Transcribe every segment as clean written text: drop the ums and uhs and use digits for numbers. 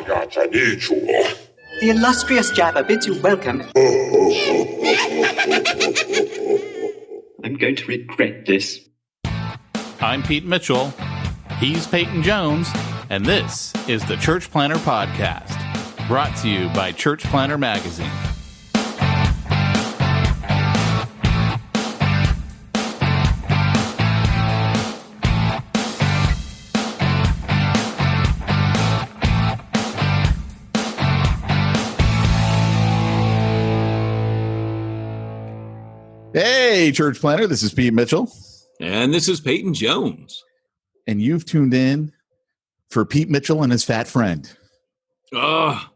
The illustrious Jabba bids you welcome. I'm going to regret this. I'm Pete Mitchell. He's Peyton Jones. And this is the Church Planter Podcast, brought to you by Church Planter Magazine. Hey, Church Planter, this is Pete Mitchell. And this is Peyton Jones. And you've tuned in for Pete Mitchell and his fat friend. Oh.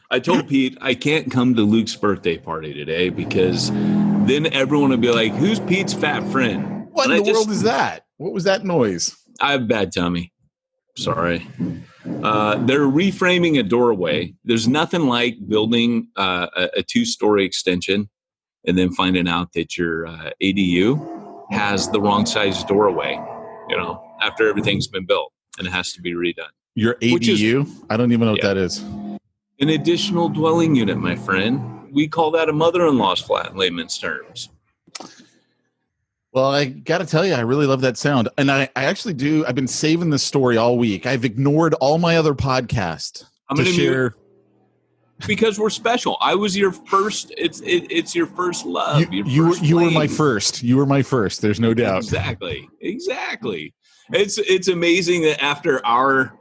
I told Pete I can't come to Luke's birthday party today because then everyone will be like, who's Pete's fat friend? What in the world is that? What was that noise? I have bad tummy. Sorry. They're reframing a doorway. There's nothing like building a two-story extension and then finding out that your ADU has the wrong size doorway, after everything's been built and it has to be redone. Your ADU? I don't even know what that is. An additional dwelling unit, my friend. We call that a mother-in-law's flat in layman's terms. Well, I got to tell you, I really love that sound. And I actually do. I've been saving this story all week. I've ignored all my other podcasts to share. Because we're special. I was your first. It's your first love. You were my first. You were my first. There's no doubt. Exactly. It's amazing that after our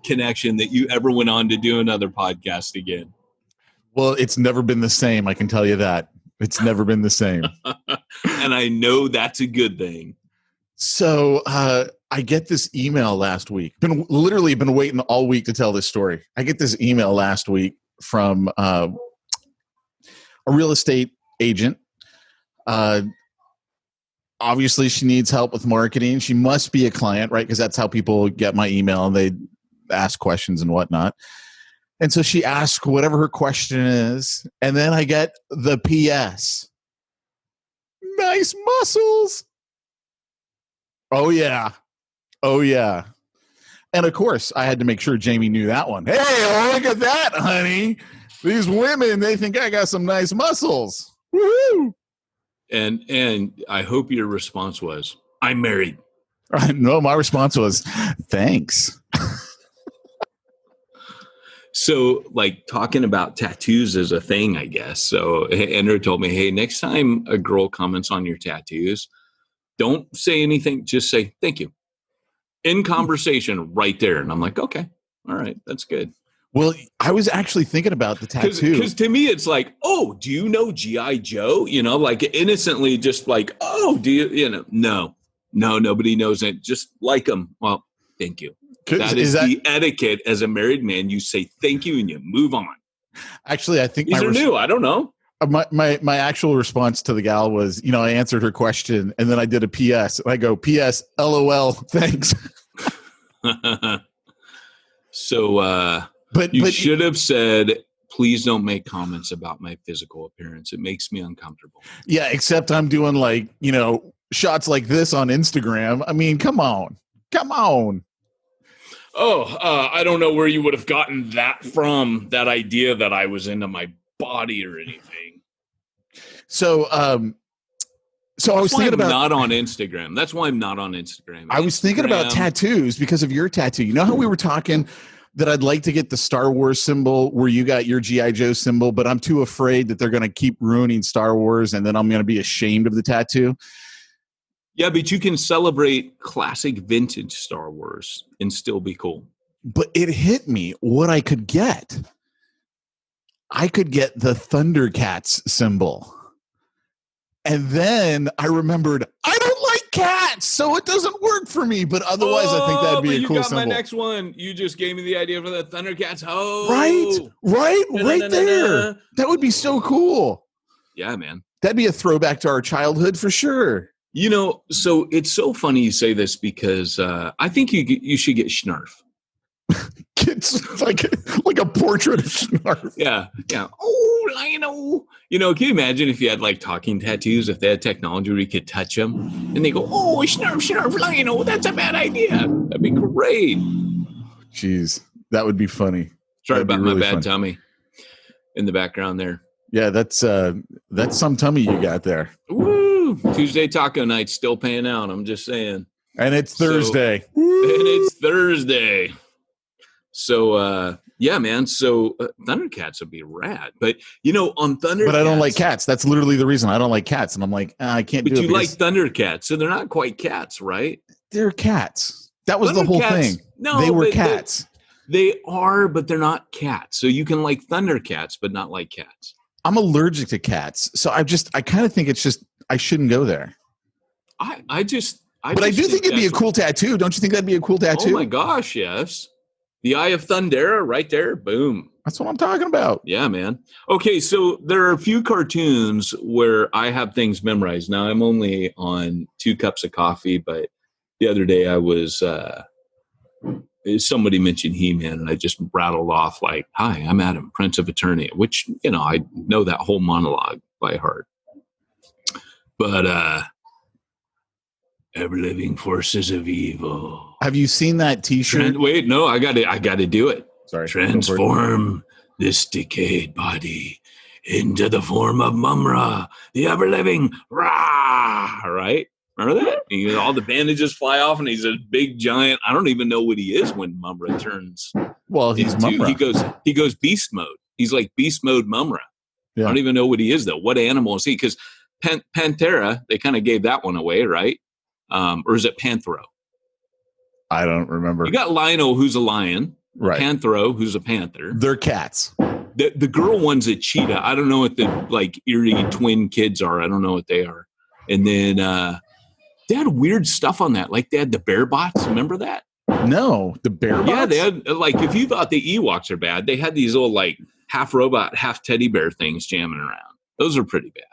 connection that you ever went on to do another podcast again. Well, it's never been the same. I can tell you that. It's never been the same. And I know that's a good thing. So I get this email last week. Been waiting all week to tell this story. I get this email last week from a real estate agent. Obviously, she needs help with marketing. She must be a client, right? Because that's how people get my email and they ask questions and whatnot. And so she asks whatever her question is, and then I get the PS. Nice muscles. Oh, yeah. And, of course, I had to make sure Jamie knew that one. Hey, look at that, honey. These women, they think I got some nice muscles. Woo-hoo. And I hope your response was, I'm married. No, my response was, thanks. So, talking about tattoos is a thing, I guess. So, Andrew told me, hey, next time a girl comments on your tattoos, don't say anything. Just say, thank you. In conversation right there. And I'm like, okay, all right, that's good. Well, I was actually thinking about the tattoo. Because to me, it's like, oh, do you know G.I. Joe? Innocently just like, oh, do you, no, nobody knows it. Just like them. Well, thank you. That is the etiquette as a married man. You say thank you and you move on. Actually, I think these are new. I don't know. My actual response to the gal was, I answered her question and then I did a PS. I go, PS, LOL, thanks. So, but you should have said, please don't make comments about my physical appearance. It makes me uncomfortable. Yeah, except I'm doing shots like this on Instagram. I mean, come on. Oh, I don't know where you would have gotten that from, that idea that I was into my body or anything. So I was thinking about not on Instagram. That's why I'm not on Instagram. I was thinking about tattoos because of your tattoo. You know how we were talking that I'd like to get the Star Wars symbol where you got your G.I. Joe symbol, but I'm too afraid that they're going to keep ruining Star Wars and then I'm going to be ashamed of the tattoo. Yeah, but you can celebrate classic vintage Star Wars and still be cool. But it hit me what I could get. I could get the Thundercats symbol. And then I remembered, I don't like cats, so it doesn't work for me. But otherwise, I think that'd be a cool symbol. You got my next one. You just gave me the idea for the Thundercats. Oh, right there. That would be so cool. Yeah, man. That'd be a throwback to our childhood for sure. So it's so funny you say this because I think you should get Schnarf. It's like a portrait of Snarf. Yeah. Oh, Lionel. Can you imagine if you had like talking tattoos, if they had technology where you could touch them and they go, oh, Snarf, Lionel, that's a bad idea. That'd be great. Jeez, that would be funny. Sorry about really my bad funny. tummy in the background there. Yeah, that's some tummy you got there. Woo! Tuesday taco night still paying out. I'm just saying. And it's Thursday. So, yeah, man. So Thundercats would be rad. But, on Thundercats. But I don't like cats. That's literally the reason I don't like cats. And I'm like, I can't do it. But you like Thundercats. So they're not quite cats, right? They're cats. That was the whole thing. No, they were cats. They are, but they're not cats. So you can like Thundercats, but not like cats. I'm allergic to cats. So I kind of think it's just, I shouldn't go there. But I do think it'd be a cool tattoo. Don't you think that'd be a cool tattoo? Oh my gosh, yes. The Eye of Thundera right there. Boom. That's what I'm talking about. Yeah, man. Okay, so there are a few cartoons where I have things memorized. Now, I'm only on 2 cups of coffee, but the other day I was, somebody mentioned He-Man, and I just rattled off like, hi, I'm Adam, Prince of Eternia, which, I know that whole monologue by heart. But ever-living forces of evil. Have you seen that T-shirt? Wait, no, I got to do it. Sorry. Transform this decayed body into the form of Mumra, the ever-living Ra. Right? Remember that? All the bandages fly off, and he's a big giant. I don't even know what he is when Mumra turns. Well, he's Mumra. He goes beast mode. He's like beast mode Mumra. Yeah. I don't even know what he is though. What animal is he? Because Panthera, they kind of gave that one away, right? Or is it Panthro? I don't remember. You got Lionel, who's a lion. Right. Panthro, who's a panther. They're cats. The girl one's a cheetah. I don't know what the like eerie twin kids are. I don't know what they are. And then they had weird stuff on that. Like they had the bear bots. Remember that? No, the bear bots? Yeah, they had like if you thought the Ewoks are bad, they had these little like half robot, half teddy bear things jamming around. Those are pretty bad.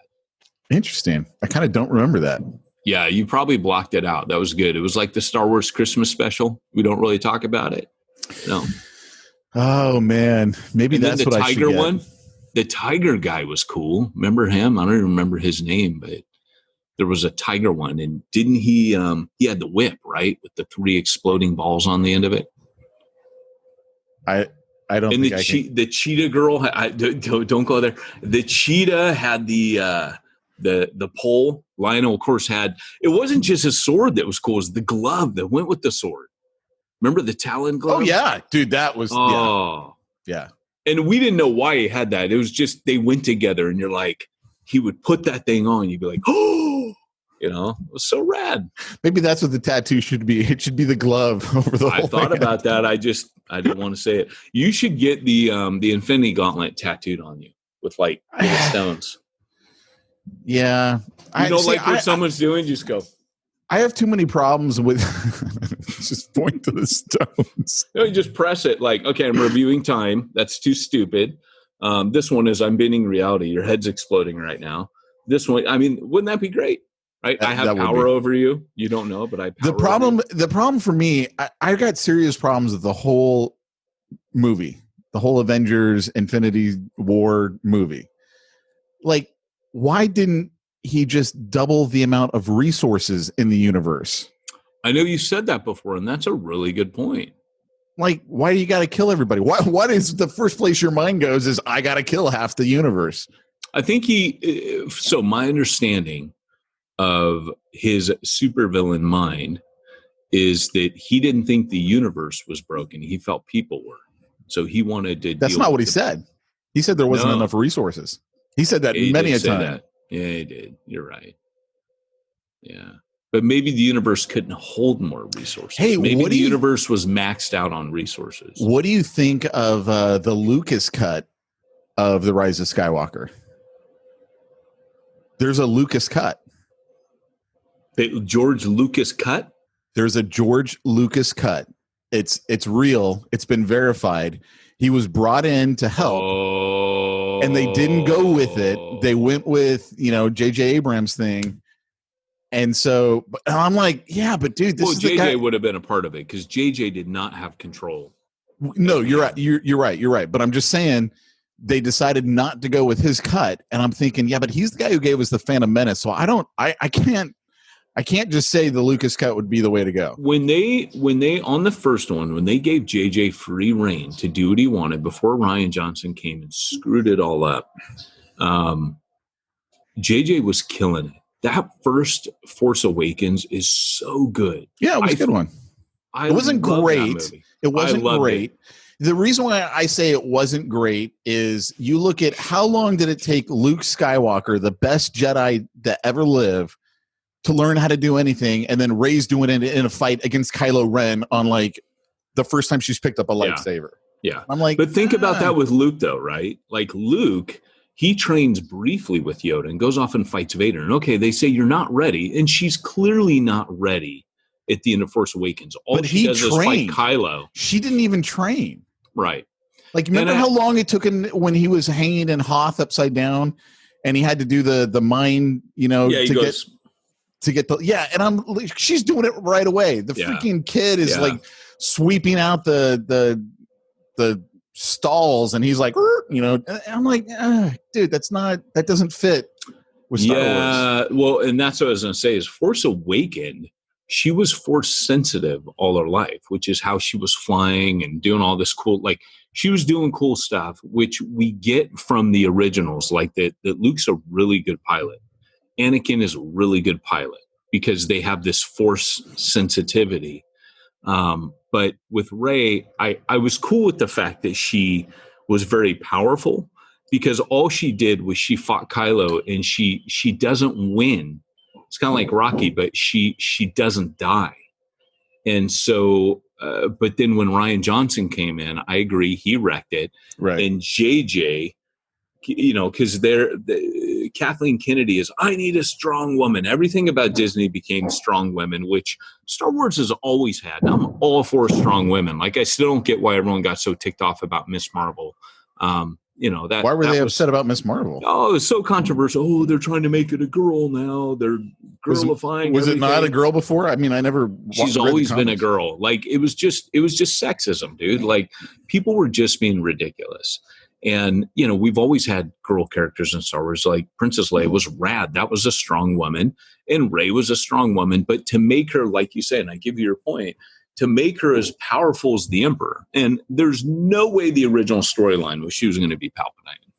Interesting. I kind of don't remember that. Yeah, you probably blocked it out. That was good. It was like the Star Wars Christmas special. We don't really talk about it. No. Oh man, maybe that's what I should get. The tiger one. The tiger guy was cool. Remember him? I don't even remember his name, but there was a tiger one, and didn't he? He had the whip, right, with the 3 exploding balls on the end of it. I don't. And think the cheetah girl. Don't go there. The cheetah had the pole. Lionel, of course, had. It wasn't just a sword that was cool. It was the glove that went with the sword. Remember the Talon glove? Oh yeah, dude, that was. Oh yeah. And we didn't know why he had that. It was just they went together, and you're like, he would put that thing on, you'd be like, oh, it was so rad. Maybe that's what the tattoo should be. It should be the glove over the whole I thought hand. about that. I didn't want to say it. You should get the Infinity Gauntlet tattooed on you with like little stones. Yeah. What someone's doing, just go. I have too many problems with just point to the stones. No, you just press it like, okay, I'm reviewing time. That's too stupid. This one is I'm bending reality. Your head's exploding right now. This one, I mean, wouldn't that be great? Right? I have power over you. You don't know, but I have power over you. The problem for me, I got serious problems with the whole movie, the whole Avengers Infinity War movie. Like, why didn't he just double the amount of resources in the universe? I know you said that before, and that's a really good point. Like, why do you got to kill everybody? What is the first place your mind goes is I got to kill half the universe? I think so my understanding of his supervillain mind is that he didn't think the universe was broken. He felt people were. So he wanted to. That's not what he said. He said there wasn't enough resources. He said that many a time. That. Yeah, he did. You're right. Yeah. But maybe the universe couldn't hold more resources. Hey, maybe the universe was maxed out on resources. What do you think of the Lucas cut of The Rise of Skywalker? There's a Lucas cut. The George Lucas cut? There's a George Lucas cut. It's real. It's been verified. He was brought in to help. Oh. And they didn't go with it. They went with, J.J. Abrams thing. And so I'm like, yeah, but dude, this is JJ would have been a part of it because JJ did not have control No, you're right. You're right. You're right. But I'm just saying they decided not to go with his cut, and I'm thinking, yeah, but he's the guy who gave us the Phantom Menace, so I can't just say the Lucas cut would be the way to go. When they on the first one, when they gave JJ free reign to do what he wanted before Rian Johnson came and screwed it all up, JJ was killing it. That first Force Awakens is so good. Yeah, it was a good one. It wasn't great. It wasn't great. The reason why I say it wasn't great is you look at how long did it take Luke Skywalker, the best Jedi to ever live, to learn how to do anything, and then Rey's doing it in a fight against Kylo Ren on like the first time she's picked up a lightsaber. Yeah. I'm like, but think about that with Luke though, right? Like Luke, he trains briefly with Yoda and goes off and fights Vader. And okay, they say you're not ready, and she's clearly not ready at the end of Force Awakens. All she does is fight Kylo. She didn't even train. Right. Like, remember how long it took him when he was hanging in Hoth upside down, and he had to do the mind, to get the and I'm like, she's doing it right away. The freaking kid is like sweeping out the stalls, and he's like, I'm like, dude, that doesn't fit with Star Wars. Well, and that's what I was going to say is Force Awakened, she was Force sensitive all her life, which is how she was flying and doing all this cool, like she was doing cool stuff, which we get from the originals, like that Luke's a really good pilot. Anakin is a really good pilot because they have this Force sensitivity. But with Rey, I was cool with the fact that she was very powerful because all she did was she fought Kylo, and she doesn't win. It's kind of like Rocky, but she doesn't die. And so, but then when Rian Johnson came in, I agree, he wrecked it. Right. And JJ, because Kathleen Kennedy is, I need a strong woman. Everything about Disney became strong women, which Star Wars has always had. I'm all for strong women. Like, I still don't get why everyone got so ticked off about Miss Marvel. Why were they upset about Miss Marvel? Oh, it's so controversial. Oh, they're trying to make it a girl now. They're girlifying. Was it not a girl before? I mean, I never. She's always been a girl. Like, it was just sexism, dude. Like, people were just being ridiculous. And, we've always had girl characters in Star Wars. Like Princess Leia was rad. That was a strong woman. And Rey was a strong woman. But to make her, like you said, and I give you your point, to make her as powerful as the Emperor. And there's no way the original storyline was she was going to be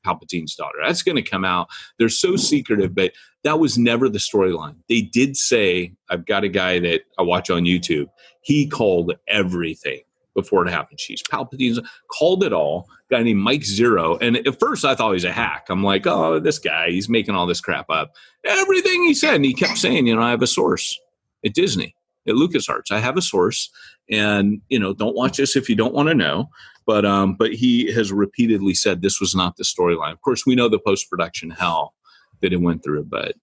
Palpatine's daughter. That's going to come out. They're so secretive, but that was never the storyline. They did say, I've got a guy that I watch on YouTube. He called everything before it happened. She's Palpatine's, called it all. A guy named Mike Zero. And at first I thought he was a hack. I'm like, oh, this guy, he's making all this crap up. Everything he said. And he kept saying, I have a source at Disney. At LucasArts, I have a source, and don't watch this if you don't want to know. But he has repeatedly said this was not the storyline. Of course, we know the post-production hell that it went through. But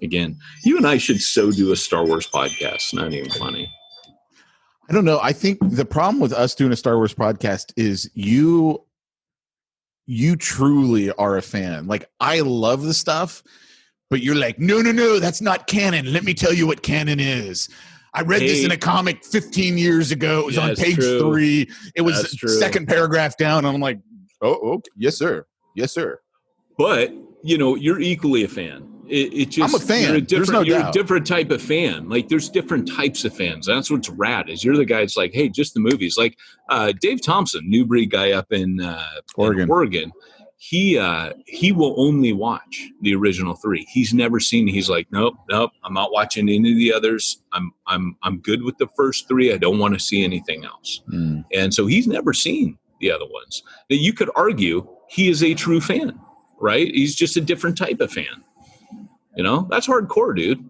again, you and I should so do a Star Wars podcast. Not even funny. I don't know. I think the problem with us doing a Star Wars podcast is you truly are a fan. Like, I love the stuff, but you're like, no, that's not canon. Let me tell you what canon is. I read this in a comic 15 years ago. It was on page 3. It was the second paragraph down. And I'm like, oh, okay. Yes, sir. Yes, sir. But, you're equally a fan. It just, I'm a fan. You're a different type of fan. Like, there's different types of fans. That's what's rad is you're the guy that's like, hey, just the movies. Like Dave Thompson, New Breed guy up in Oregon. He will only watch the original 3. He's never seen. He's like, nope. I'm not watching any of the others. I'm good with the first 3. I don't want to see anything else. And so he's never seen the other ones. Now, you could argue he is a true fan, right? He's just a different type of fan. That's hardcore, dude.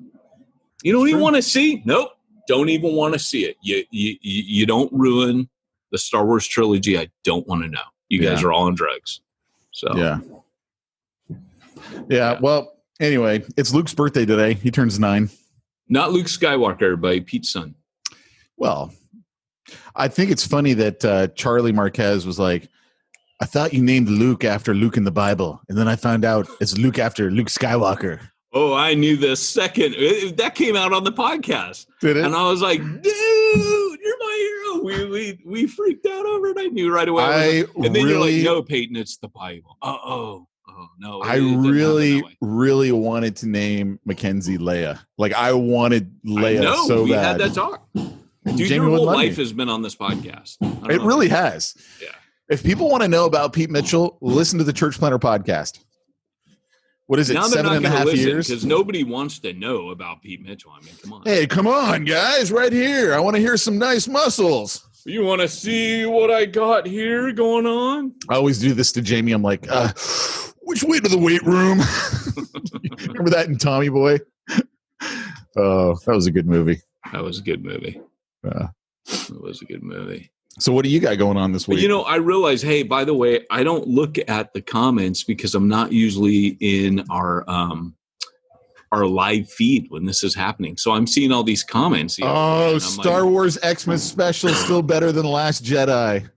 You don't even want to see. Nope. Don't even want to see it. You don't ruin the Star Wars trilogy. I don't want to know. You guys are all on drugs. So yeah. Well, anyway, it's Luke's birthday today. He turns 9. Not Luke Skywalker, but Pete's son. Well, I think it's funny that Charlie Marquez was like, I thought you named Luke after Luke in the Bible, and then I found out it's Luke after Luke Skywalker. Oh, I knew the second that came out on the podcast. Did it? And I was like, dude, you're my hero. We freaked out over it. I knew right away. And then you're like, no, Peyton, it's the Bible. Oh, no. I really wanted to name Mackenzie Leia. Like, I wanted Leia so bad. We had that talk. Dude, your whole life has been on this podcast. It really has. Yeah. If people want to know about Pete Mitchell, listen to the Church Planter podcast. What is it, now 7.5 years? Because nobody wants to know about Pete Mitchell. I mean, come on. Hey, come on, guys, right here. I want to hear some nice muscles. You want to see what I got here going on? I always do this to Jamie. I'm like, which way to the weight room? Remember that in Tommy Boy? Oh, that was a good movie. That was a good movie. It was a good movie. So what do you got going on this week? You know, I realize, hey, by the way, I don't look at the comments because I'm not usually in our live feed when this is happening. So I'm seeing all these comments. Star Wars Xmas special still better than Last Jedi.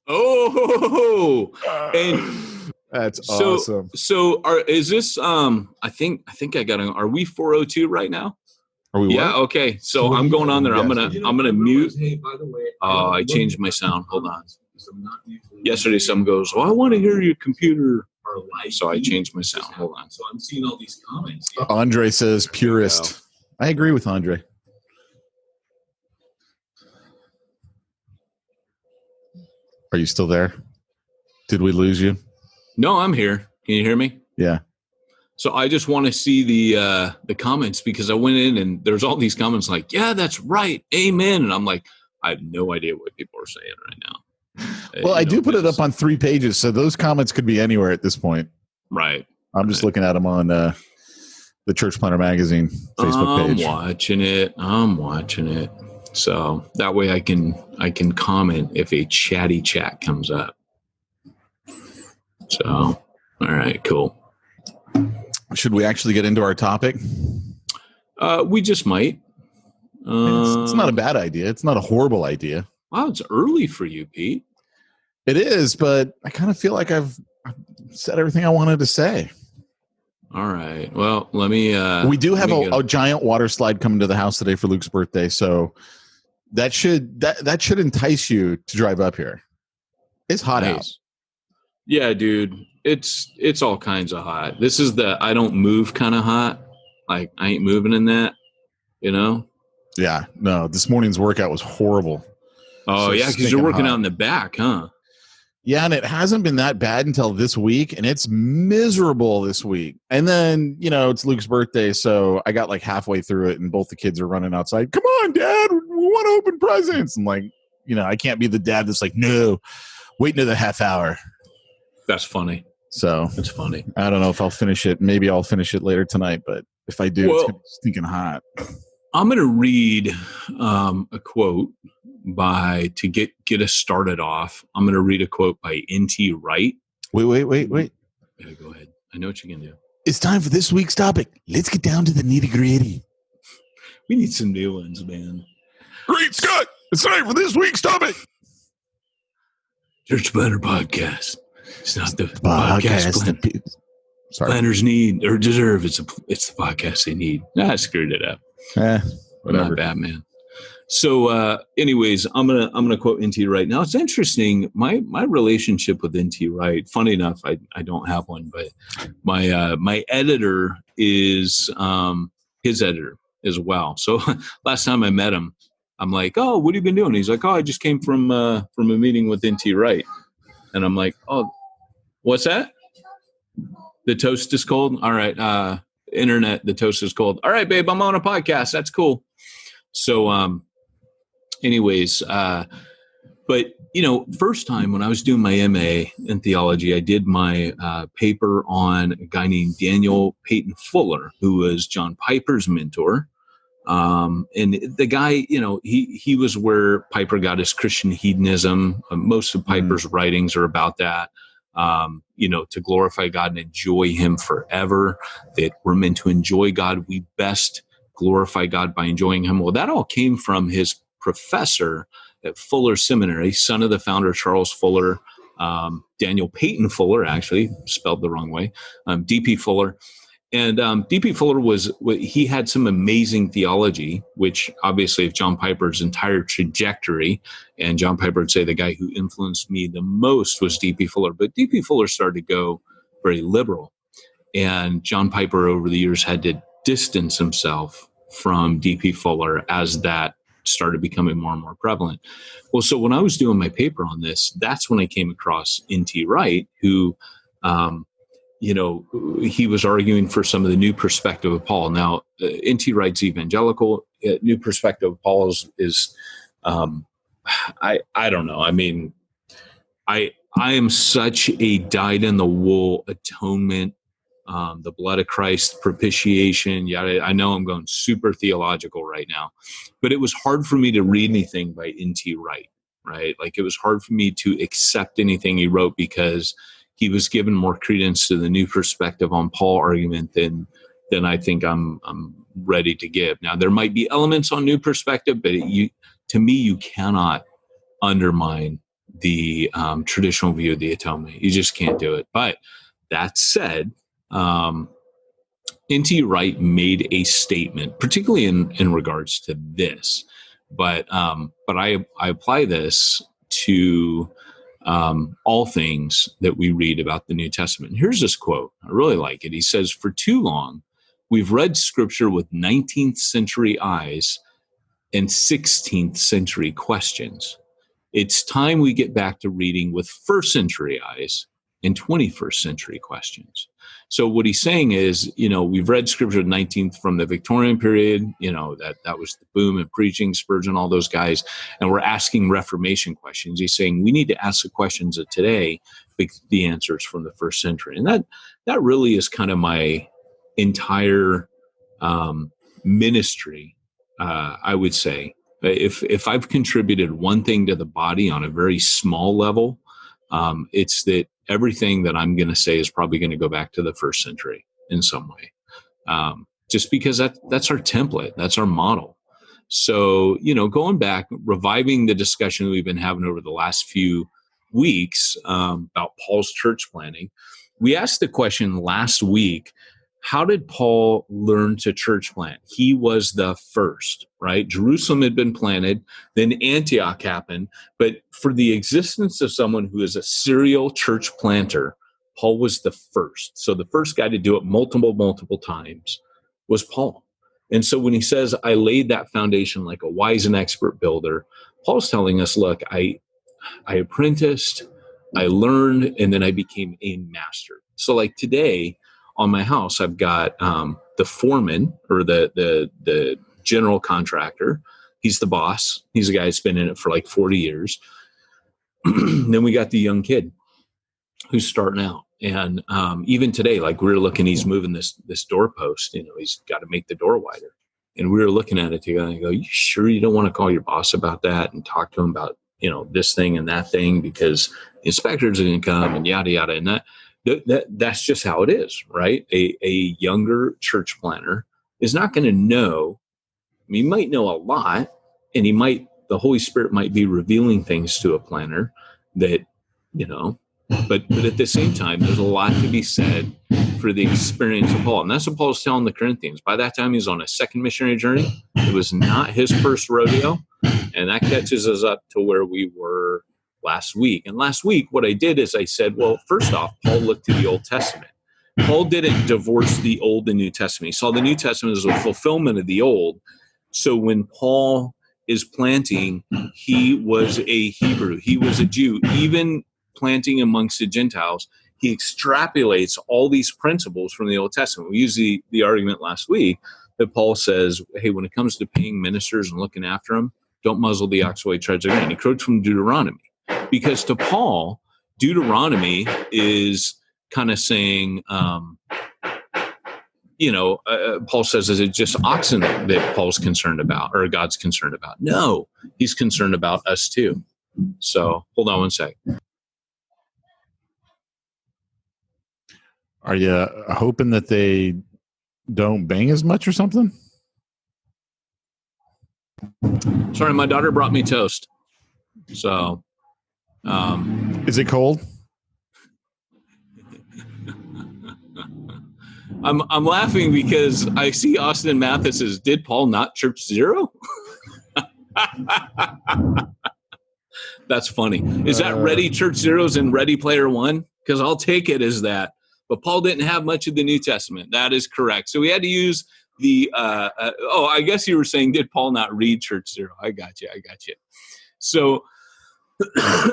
Oh, and that's awesome. So is this I think I got are we 402 right now? Are we? Yeah. What? Okay. So I'm going on there. I'm gonna mute. Hey, by the way, I changed my sound. Hold on. Yesterday, someone goes, "Well, I want to hear your computer." So I changed my sound. Hold on. So I'm seeing all these comments. Andre says purist. I agree with Andre. Are you still there? Did we lose you? No, I'm here. Can you hear me? Yeah. So I just want to see the comments because I went in and there's all these comments like, yeah, that's right. Amen. And I'm like, I have no idea what people are saying right now. Well, I do put it up on 3 pages. So those comments could be anywhere at this point. Right. I'm just looking at them on the Church Planter Magazine Facebook page. I'm watching it. So that way I can comment if a chatty chat comes up. So, all right, cool. Should we actually get into our topic? We just might. It's not a bad idea. It's not a horrible idea. Wow, it's early for you, Pete. It is, but I kind of feel like I've said everything I wanted to say. All right. Well, let me. We do have a giant water slide coming to the house today for Luke's birthday, so that should entice you to drive up here. It's hot out. Yeah, dude. It's all kinds of hot. This is the I don't move kind of hot. Like I ain't moving in that, you know? Yeah. No, this morning's workout was horrible. Oh, so yeah, because you're working out in the back, huh? Yeah, and it hasn't been that bad until this week, and it's miserable this week. And then, it's Luke's birthday, so I got like halfway through it, and both the kids are running outside. Come on, Dad, we want to open presents. And like, I can't be the dad that's like, no, wait another half hour. That's funny. So it's funny. I don't know if I'll finish it. Maybe I'll finish it later tonight, but if I do, it's gonna be stinking hot. I'm going to read a quote to get us started off. I'm going to read a quote by N.T. Wright. Wait. Yeah, go ahead. I know what you can do. It's time for this week's topic. Let's get down to the nitty-gritty. We need some new ones, man. Great Scott! It's time for this week's topic. Church Planter Podcast. It's not the podcast planners need or deserve. It's the podcast they need. I screwed it up. Whatever. Not bad, man. So, anyways, I'm gonna quote N.T. Wright. Now, it's interesting. My relationship with N.T. Wright. Funny enough, I don't have one, but my editor is his editor as well. So, last time I met him, I'm like, "Oh, what have you been doing?" He's like, "Oh, I just came from a meeting with N.T. Wright," and I'm like, "Oh, what's that? The toast is cold. All right, internet. The toast is cold. All right, babe, I'm on a podcast. That's cool." So, anyways, but first time when I was doing my MA in theology, I did my paper on a guy named Daniel Peyton Fuller, who was John Piper's mentor. And the guy, he was where Piper got his Christian hedonism. Most of Piper's writings are about that. To glorify God and enjoy him forever, that we're meant to enjoy God. We best glorify God by enjoying him. Well, that all came from his professor at Fuller Seminary, son of the founder, Charles Fuller, Daniel Peyton Fuller, actually spelled the wrong way, D.P. Fuller. And D.P. Fuller he had some amazing theology, which obviously if John Piper's entire trajectory, and John Piper would say the guy who influenced me the most was D.P. Fuller, but D.P. Fuller started to go very liberal. And John Piper over the years had to distance himself from D.P. Fuller as that started becoming more and more prevalent. Well, so when I was doing my paper on this, that's when I came across N.T. Wright, who, he was arguing for some of the new perspective of Paul. Now, N.T. Wright's evangelical. New perspective of Paul is I don't know. I mean, I am such a dyed-in-the-wool atonement, the blood of Christ, propitiation. Yeah, I know I'm going super theological right now, but it was hard for me to read anything by N.T. Wright, right? Like it was hard for me to accept anything he wrote because he was given more credence to the new perspective on Paul argument than I think I'm ready to give. Now, there might be elements on new perspective, but to me, you cannot undermine the traditional view of the atonement. You just can't do it. But that said, N.T. Wright made a statement, particularly in regards to this, but I apply this to all things that we read about the New Testament. And here's this quote. I really like it. He says, "For too long, we've read scripture with 19th century eyes and 16th century questions. It's time we get back to reading with first century eyes and 21st century questions." So what he's saying is, we've read scripture 19th from the Victorian period, that was the boom in preaching, Spurgeon, all those guys, and we're asking Reformation questions. He's saying we need to ask the questions of today, the answers from the first century. And that really is kind of my entire ministry, I would say. If I've contributed one thing to the body on a very small level, it's that everything that I'm going to say is probably going to go back to the first century in some way, just because that's our template, that's our model. So, going back, reviving the discussion we've been having over the last few weeks about Paul's church planting, we asked the question last week, how did Paul learn to church plant? He was the first, right? Jerusalem had been planted, then Antioch happened. But for the existence of someone who is a serial church planter, Paul was the first. So the first guy to do it multiple times was Paul. And so when he says, I laid that foundation like a wise and expert builder, Paul's telling us, look, I apprenticed, I learned, and then I became a master. So like today, on my house, I've got the foreman or the general contractor. He's the boss. He's a guy who's been in it for like 40 years. Then we got the young kid who's starting out. And even today, like we were looking, he's moving this doorpost. He's got to make the door wider. And we were looking at it together and I go, you sure you don't want to call your boss about that and talk to him about, this thing and that thing because the inspectors are going to come and yada, yada. And that's just how it is, right? A younger church planter is not going to know. I mean, he might know a lot, and the Holy Spirit might be revealing things to a planter that, but at the same time, there's a lot to be said for the experience of Paul. And that's what Paul's telling the Corinthians. By that time, he's on a second missionary journey. It was not his first rodeo. And that catches us up to where we were last week. And last week, what I did is I said, well, first off, Paul looked to the Old Testament. Paul didn't divorce the Old and New Testament. He saw the New Testament as a fulfillment of the Old. So when Paul is planting, he was a Hebrew. He was a Jew. Even planting amongst the Gentiles, he extrapolates all these principles from the Old Testament. We used the argument last week that Paul says, hey, when it comes to paying ministers and looking after them, don't muzzle the ox while he treads the grain. He quotes from Deuteronomy. Because to Paul, Deuteronomy is kind of saying, Paul says, is it just oxen that Paul's concerned about or God's concerned about? No, he's concerned about us too. So hold on one sec. Are you hoping that they don't bang as much or something? Sorry, my daughter brought me toast. So... is it cold? I'm laughing because I see Austin Mathis as, did Paul not church zero? That's funny. Is that Ready Church Zeros and Ready Player One? Because I'll take it as that. But Paul didn't have much of the New Testament. That is correct. So we had to use the, I guess you were saying, did Paul not read Church Zero? I got you. So,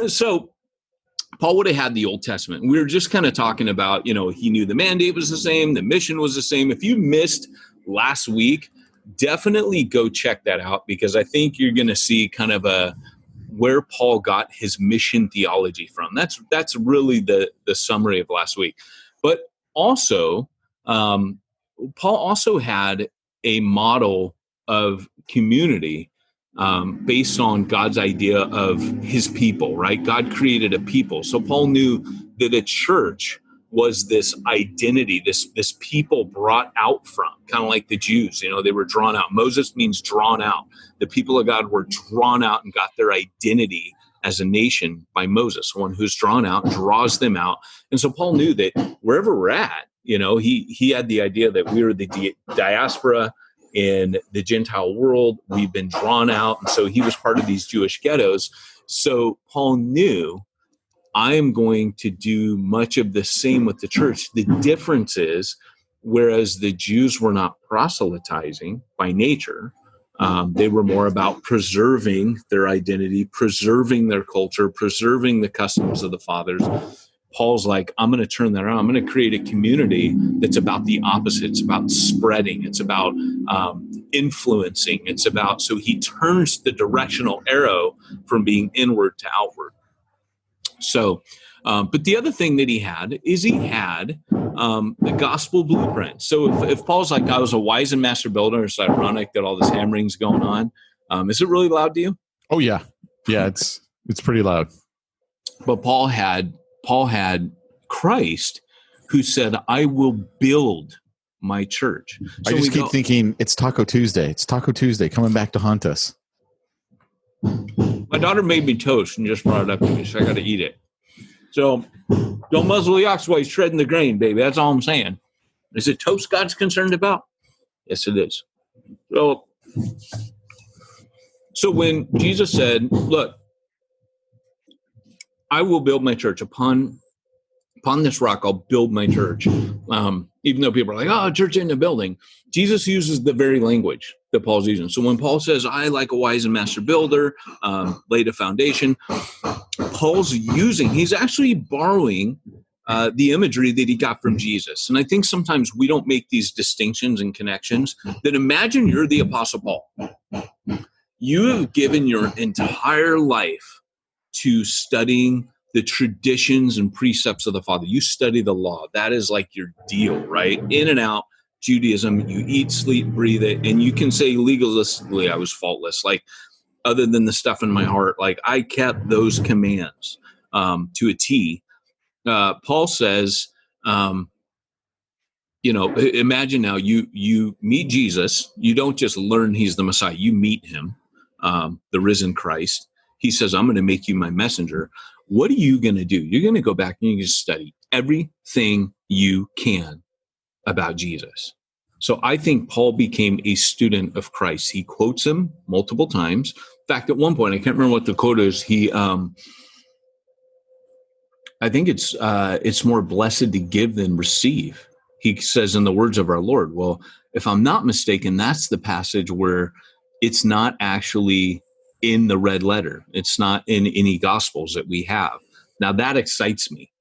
so Paul would have had the Old Testament. We were just kind of talking about, he knew the mandate was the same, the mission was the same. If you missed last week, definitely go check that out, because I think you're going to see kind of where Paul got his mission theology from. That's really the summary of last week. But also, Paul also had a model of community based on God's idea of his people, right? God created a people. So Paul knew that a church was this identity, this people brought out from, kind of like the Jews, they were drawn out. Moses means drawn out. The people of God were drawn out and got their identity as a nation by Moses. One who's drawn out draws them out. And so Paul knew that wherever we're at, he had the idea that we were the diaspora in the Gentile world. We've been drawn out. And so he was part of these Jewish ghettos. So Paul knew, I am going to do much of the same with the church. The difference is, whereas the Jews were not proselytizing by nature, they were more about preserving their identity, preserving their culture, preserving the customs of the fathers. Paul's like, I'm going to turn that around. I'm going to create a community that's about the opposite. It's about spreading. It's about influencing. So he turns the directional arrow from being inward to outward. So, but the other thing that he had the gospel blueprint. So if Paul's like, I was a wise and master builder, it's ironic that all this hammering's going on. Is it really loud to you? Oh yeah. Yeah. It's pretty loud. But Paul had Christ, who said, I will build my church. So I just keep thinking it's Taco Tuesday. It's Taco Tuesday coming back to haunt us. My daughter made me toast and just brought it up to me, so I got to eat it. So don't muzzle the ox while he's shredding the grain, baby. That's all I'm saying. Is it toast God's concerned about? Yes, it is. So when Jesus said, look, I will build my church upon this rock, I'll build my church. Even though people are like, oh, church in a building. Jesus uses the very language that Paul's using. So when Paul says, I, like a wise and master builder, laid a foundation, he's actually borrowing the imagery that he got from Jesus. And I think sometimes we don't make these distinctions and connections. That imagine you're the Apostle Paul. You have given your entire life to studying the traditions and precepts of the Father. You study the law. That is like your deal, right? In and out Judaism, you eat, sleep, breathe it. And you can say legalistically, I was faultless. Like, other than the stuff in my heart, like I kept those commands to a T. Paul says, imagine now you meet Jesus. You don't just learn he's the Messiah. You meet him, the risen Christ. He says, I'm going to make you my messenger. What are you going to do? You're going to go back and you can study everything you can about Jesus. So I think Paul became a student of Christ. He quotes him multiple times. In fact, at one point, I can't remember what the quote is. I think it's more blessed to give than receive. He says in the words of our Lord. Well, if I'm not mistaken, that's the passage where it's not actually in the red letter. It's not in any gospels that we have. Now that excites me,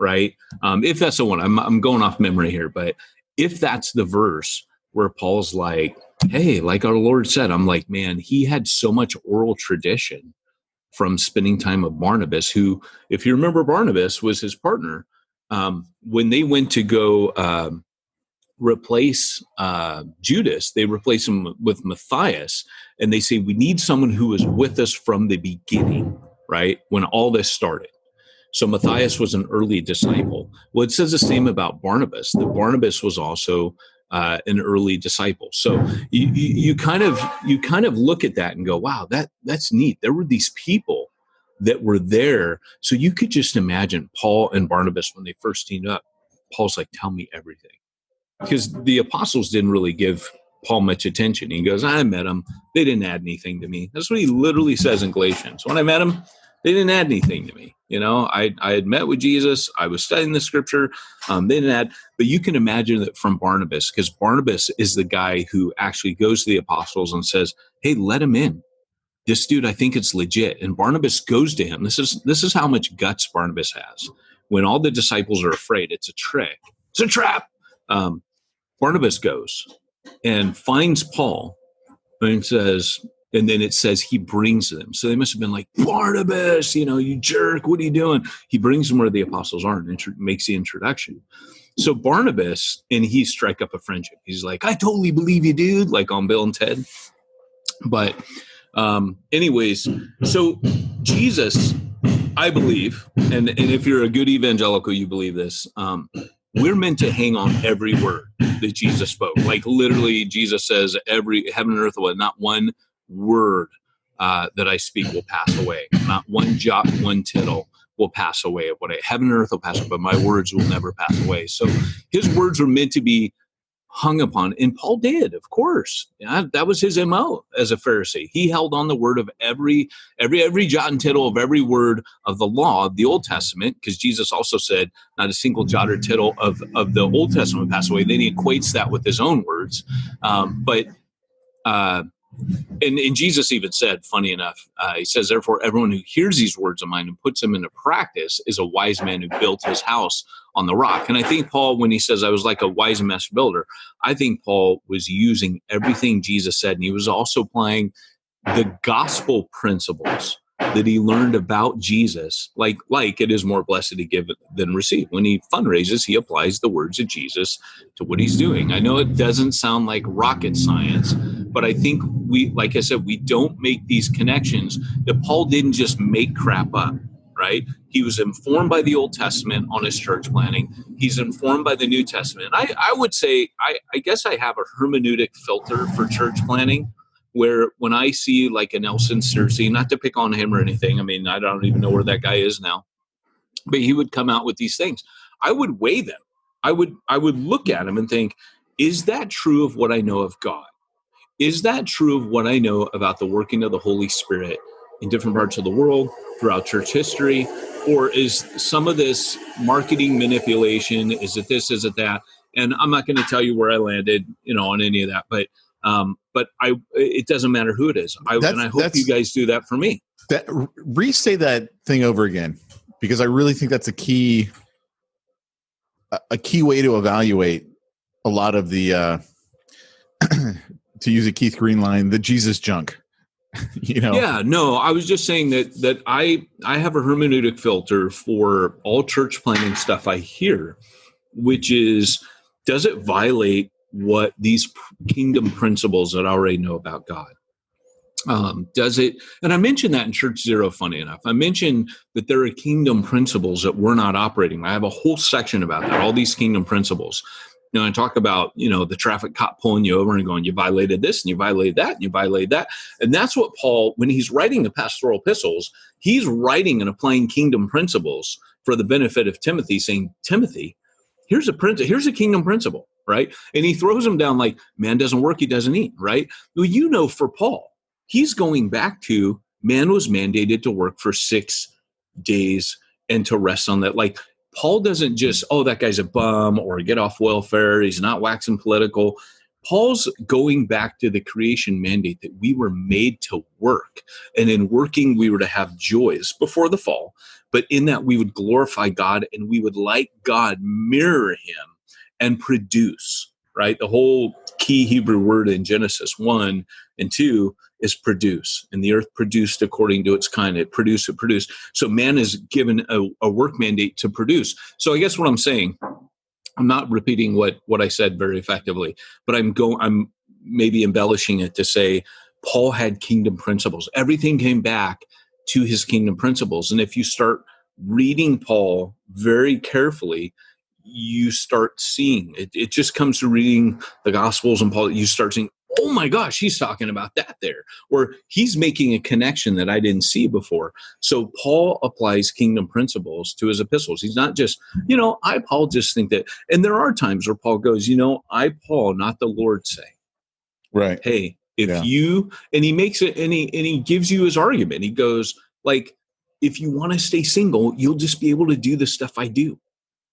right? If that's the one, I'm going off memory here, but if that's the verse where Paul's like, hey, like our Lord said, I'm like, man, he had so much oral tradition from spending time with Barnabas, who, if you remember, Barnabas was his partner. When they went to go replace Judas, they replaced him with Matthias, and they say, we need someone who was with us from the beginning, right? When all this started. So Matthias was an early disciple. Well, it says the same about Barnabas, that Barnabas was also an early disciple. So you kind of look at that and go, wow, that's neat. There were these people that were there. So you could just imagine Paul and Barnabas when they first teamed up. Paul's like, tell me everything. because the apostles didn't really give Paul much attention. He goes, I met them. They didn't add anything to me. That's what he literally says in Galatians. When I met them, they didn't add anything to me. I had met with Jesus. I was studying the scripture. They didn't add. But you can imagine that from Barnabas, because Barnabas is the guy who actually goes to the apostles and says, hey, let him in. This dude, I think it's legit. And Barnabas goes to him. This is how much guts Barnabas has. When all the disciples are afraid, it's a trick. It's a trap. Barnabas goes and finds Paul and says, and then it says he brings them. So they must have been like, Barnabas, you jerk, what are you doing? He brings them where the apostles aren't and makes the introduction. So Barnabas and he strike up a friendship. He's like, I totally believe you, dude, like on Bill and Ted. But anyways, so Jesus, I believe, and if you're a good evangelical, you believe this, we're meant to hang on every word that Jesus spoke. Like literally, Jesus says, every heaven and earth will, not one word that I speak will pass away. Not one jot, one tittle will pass away. Heaven and earth will pass away, but my words will never pass away. So his words were meant to be hung upon, and Paul did, of course. That was his MO as a Pharisee. He held on the word of every jot and tittle of every word of the law of the Old Testament, because Jesus also said not a single jot or tittle of the Old Testament would pass away. Then he equates that with his own words. And Jesus even said, funny enough, he says, therefore, everyone who hears these words of mine and puts them into practice is a wise man who built his house on the rock. And I think Paul, when he says I was like a wise master builder, I think Paul was using everything Jesus said. And he was also applying the gospel principles that he learned about Jesus, like it is more blessed to give than receive. When he fundraises, he applies the words of Jesus to what he's doing. I know it doesn't sound like rocket science, but I think like I said, we don't make these connections that Paul didn't just make crap up, right? He was informed by the Old Testament on his church planning. He's informed by the New Testament. I would say, I guess I have a hermeneutic filter for church planning, where when I see like a Nelson Searcy, not to pick on him or anything, I mean, I don't even know where that guy is now, but he would come out with these things. I would weigh them. I would look at him and think, is that true of what I know of God? Is that true of what I know about the working of the Holy Spirit in different parts of the world, throughout church history? Or is some of this marketing manipulation? Is it this? Is it that? And I'm not going to tell you where I landed, on any of that, but it doesn't matter who it is. And I hope you guys do that for me. Restate that thing over again, because I really think that's a key way to evaluate a lot of the, to use a Keith Green line, the Jesus junk. Yeah, no, I was just saying that I have a hermeneutic filter for all church planning stuff I hear, which is, does it violate what these kingdom principles that I already know about God? Does it? And I mentioned that in Church Zero, funny enough. I mentioned that there are kingdom principles that we're not operating. I have a whole section about that, all these kingdom principles. I talk about, the traffic cop pulling you over and going, you violated this and you violated that and you violated that. And that's what Paul, when he's writing the pastoral epistles, he's writing and applying kingdom principles for the benefit of Timothy, saying, Timothy, here's a kingdom principle, right? And he throws him down like, man doesn't work, he doesn't eat, right? Well, for Paul, he's going back to man was mandated to work for 6 days and to rest on that. Like, Paul doesn't just, that guy's a bum or get off welfare. He's not waxing political. Paul's going back to the creation mandate that we were made to work. And in working, we were to have joys before the fall. But in that, we would glorify God and we would, like God, mirror him and produce, right? The whole key Hebrew word in Genesis 1 and 2 is produce. And the earth produced according to its kind. It produced. So man is given a work mandate to produce. So I guess what I'm saying, I'm not repeating what I said very effectively, but I'm maybe embellishing it to say Paul had kingdom principles. Everything came back to his kingdom principles. And if you start reading Paul very carefully, you start seeing it. It just comes to reading the Gospels and Paul. You start seeing, oh my gosh, he's talking about that there. Or he's making a connection that I didn't see before. So Paul applies kingdom principles to his epistles. He's not just, I, Paul, just think that. And there are times where Paul goes, I, Paul, not the Lord say. Right. Hey, if you, and he makes it, and he gives you his argument. He goes, like, if you want to stay single, you'll just be able to do the stuff I do,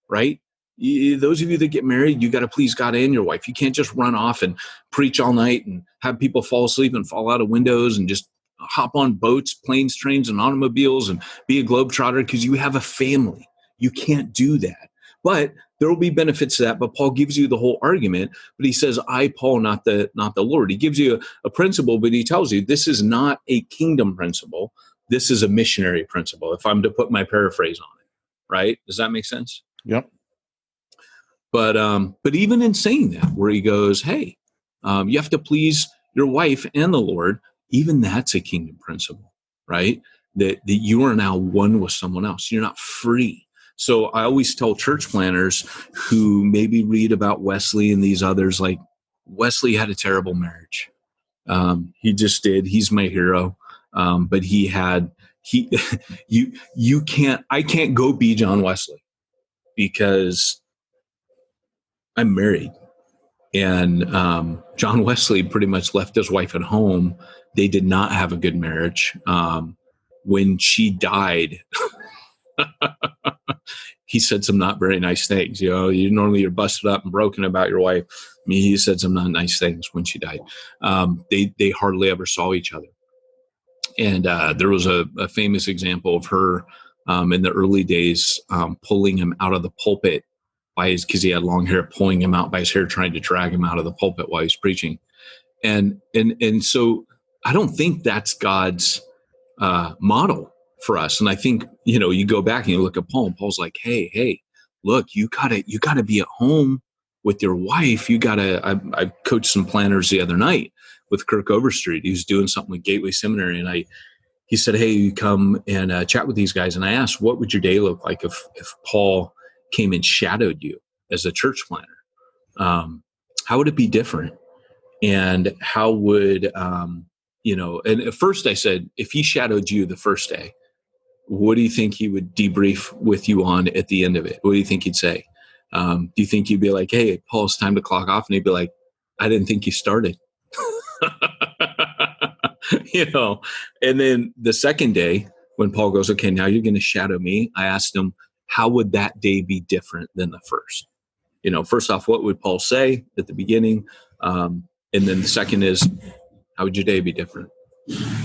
right? Those of you that get married, you got to please God and your wife. You can't just run off and preach all night and have people fall asleep and fall out of windows and just hop on boats, planes, trains, and automobiles and be a globetrotter because you have a family. You can't do that. But there will be benefits to that. But Paul gives you the whole argument. But he says, I, Paul, not the Lord. He gives you a principle, but he tells you this is not a kingdom principle. This is a missionary principle, if I'm to put my paraphrase on it. Right? Does that make sense? Yep. But even in saying that, where he goes, hey, you have to please your wife and the Lord, even that's a kingdom principle, right? That you are now one with someone else. You're not free. So I always tell church planners who maybe read about Wesley and these others, like, Wesley had a terrible marriage. He just did. He's my hero. But I can't go be John Wesley because I'm married. And John Wesley pretty much left his wife at home. They did not have a good marriage. When she died, he said some not very nice things. You're busted up and broken about your wife. I mean, he said some not nice things when she died. They hardly ever saw each other. And there was a famous example of her in the early days pulling him out of the pulpit because he had long hair, pulling him out by his hair, trying to drag him out of the pulpit while he's preaching. And so I don't think that's God's model for us. And I think, you go back and you look at Paul, and Paul's like, hey, look, you gotta be at home with your wife. I coached some planners the other night with Kirk Overstreet. He was doing something with Gateway Seminary. And he said, hey, you come and chat with these guys. And I asked, what would your day look like if Paul came and shadowed you as a church planner? How would it be different? And how would, and at first I said, if he shadowed you the first day, what do you think he would debrief with you on at the end of it? What do you think he'd say? Do you think you'd be like, hey, Paul, it's time to clock off? And he'd be like, I didn't think you started. And then the second day when Paul goes, okay, now you're going to shadow me. I asked him, how would that day be different than the first? First off, what would Paul say at the beginning? And then the second is, how would your day be different?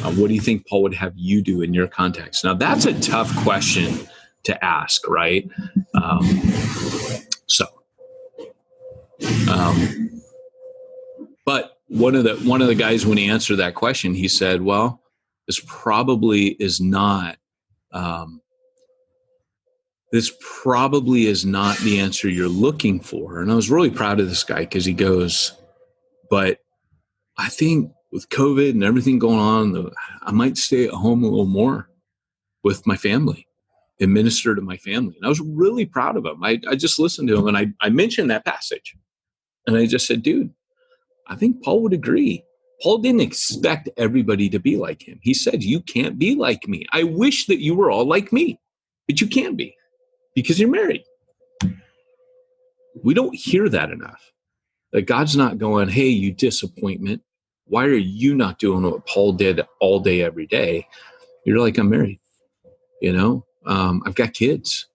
What do you think Paul would have you do in your context? Now, that's a tough question to ask, right? But one of the guys, when he answered that question, he said, well, this probably is not the answer you're looking for. And I was really proud of this guy because he goes, but I think with COVID and everything going on, I might stay at home a little more with my family and minister to my family. And I was really proud of him. I just listened to him, and I mentioned that passage. And I just said, dude, I think Paul would agree. Paul didn't expect everybody to be like him. He said, you can't be like me. I wish that you were all like me, but you can't be because you're married. We don't hear that enough. That God's not going, hey, you disappointment. Why are you not doing what Paul did all day, every day? You're like, I'm married. I've got kids.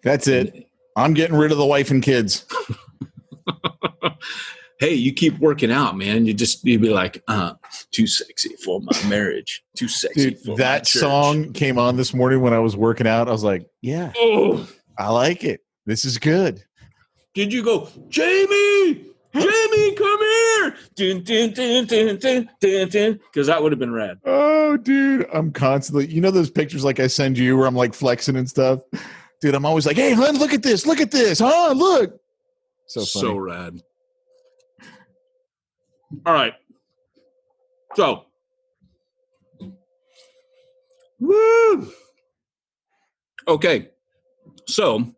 That's it. I'm getting rid of the wife and kids. Hey, you keep working out, man. You'd be like, too sexy for my marriage. Too sexy for my church. That song came on this morning when I was working out. I was like, yeah, I like it. This is good. Did you go, Jamie, come here? Dun, dun, dun, dun, dun, dun, dun. Because that would have been rad. Oh, dude, I'm constantly, those pictures like I send you where I'm like flexing and stuff? Dude, I'm always like, hey, hon, look at this. Huh, look. So funny. So rad. All right. So, woo. Okay. So,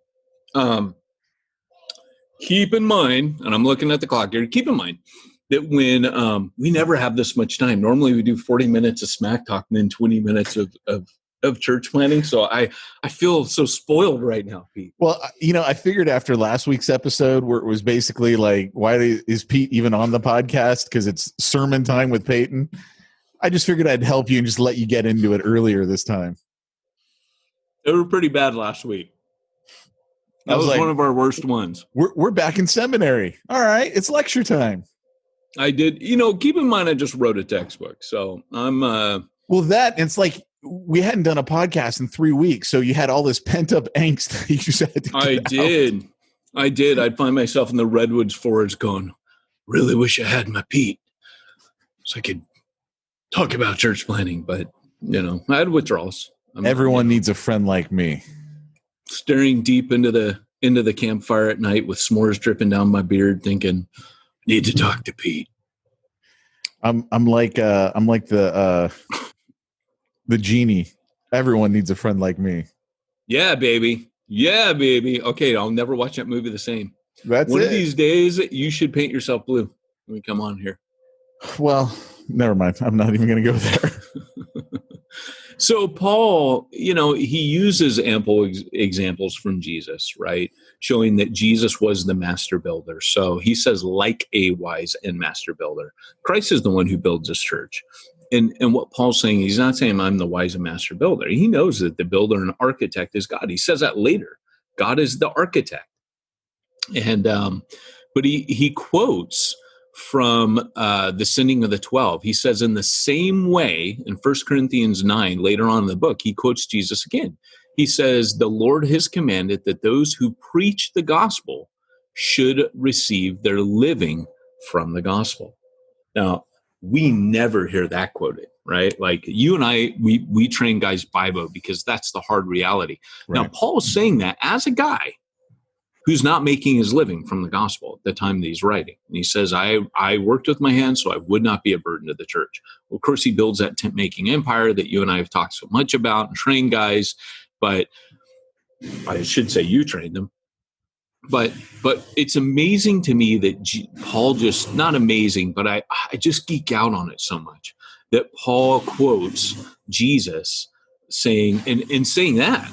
keep in mind, and I'm looking at the clock here, keep in mind, that when we never have this much time. Normally we do 40 minutes of smack talk and then 20 minutes of church planning. So I feel so spoiled right now, Pete. Well, I figured after last week's episode where it was basically like, why is Pete even on the podcast? Because it's sermon time with Peyton. I just figured I'd help you and just let you get into it earlier this time. They were pretty bad last week. That was like, one of our worst ones. We're back in seminary. All right, it's lecture time. I did, keep in mind I just wrote a textbook. So I'm well, it's like we hadn't done a podcast in 3 weeks, so you had all this pent-up angst that you just had to get I did. I'd find myself in the redwoods forest going, really wish I had my Pete so I could talk about church planning, but I had withdrawals. Everyone needs a friend like me. Staring deep into the campfire at night with s'mores dripping down my beard, thinking, need to talk to Pete. I'm like the genie. Everyone needs a friend like me. Yeah, baby. Okay, I'll never watch that movie the same. That's one it. of these days. You should paint yourself blue when we come on here. Well, never mind. I'm not even going to go there. So Paul, he uses ample examples from Jesus, right? Showing that Jesus was the master builder. So he says, like a wise and master builder. Christ is the one who builds his church. And what Paul's saying, he's not saying I'm the wise and master builder. He knows that the builder and architect is God. He says that later. God is the architect. And but he quotes from the sending of the 12. He says, in the same way, in 1 Corinthians 9, later on in the book, he quotes Jesus again. He says, the Lord has commanded that those who preach the gospel should receive their living from the gospel. Now, we never hear that quoted, right? Like you and I, we train guys Bible because that's the hard reality. Right. Now, Paul's saying that as a guy who's not making his living from the gospel at the time that he's writing. And he says, I worked with my hands so I would not be a burden to the church. Well, of course, he builds that tent-making empire that you and I have talked so much about and train guys, but I should say you trained them. But it's amazing to me that Paul just, not amazing, but I just geek out on it so much that Paul quotes Jesus saying that,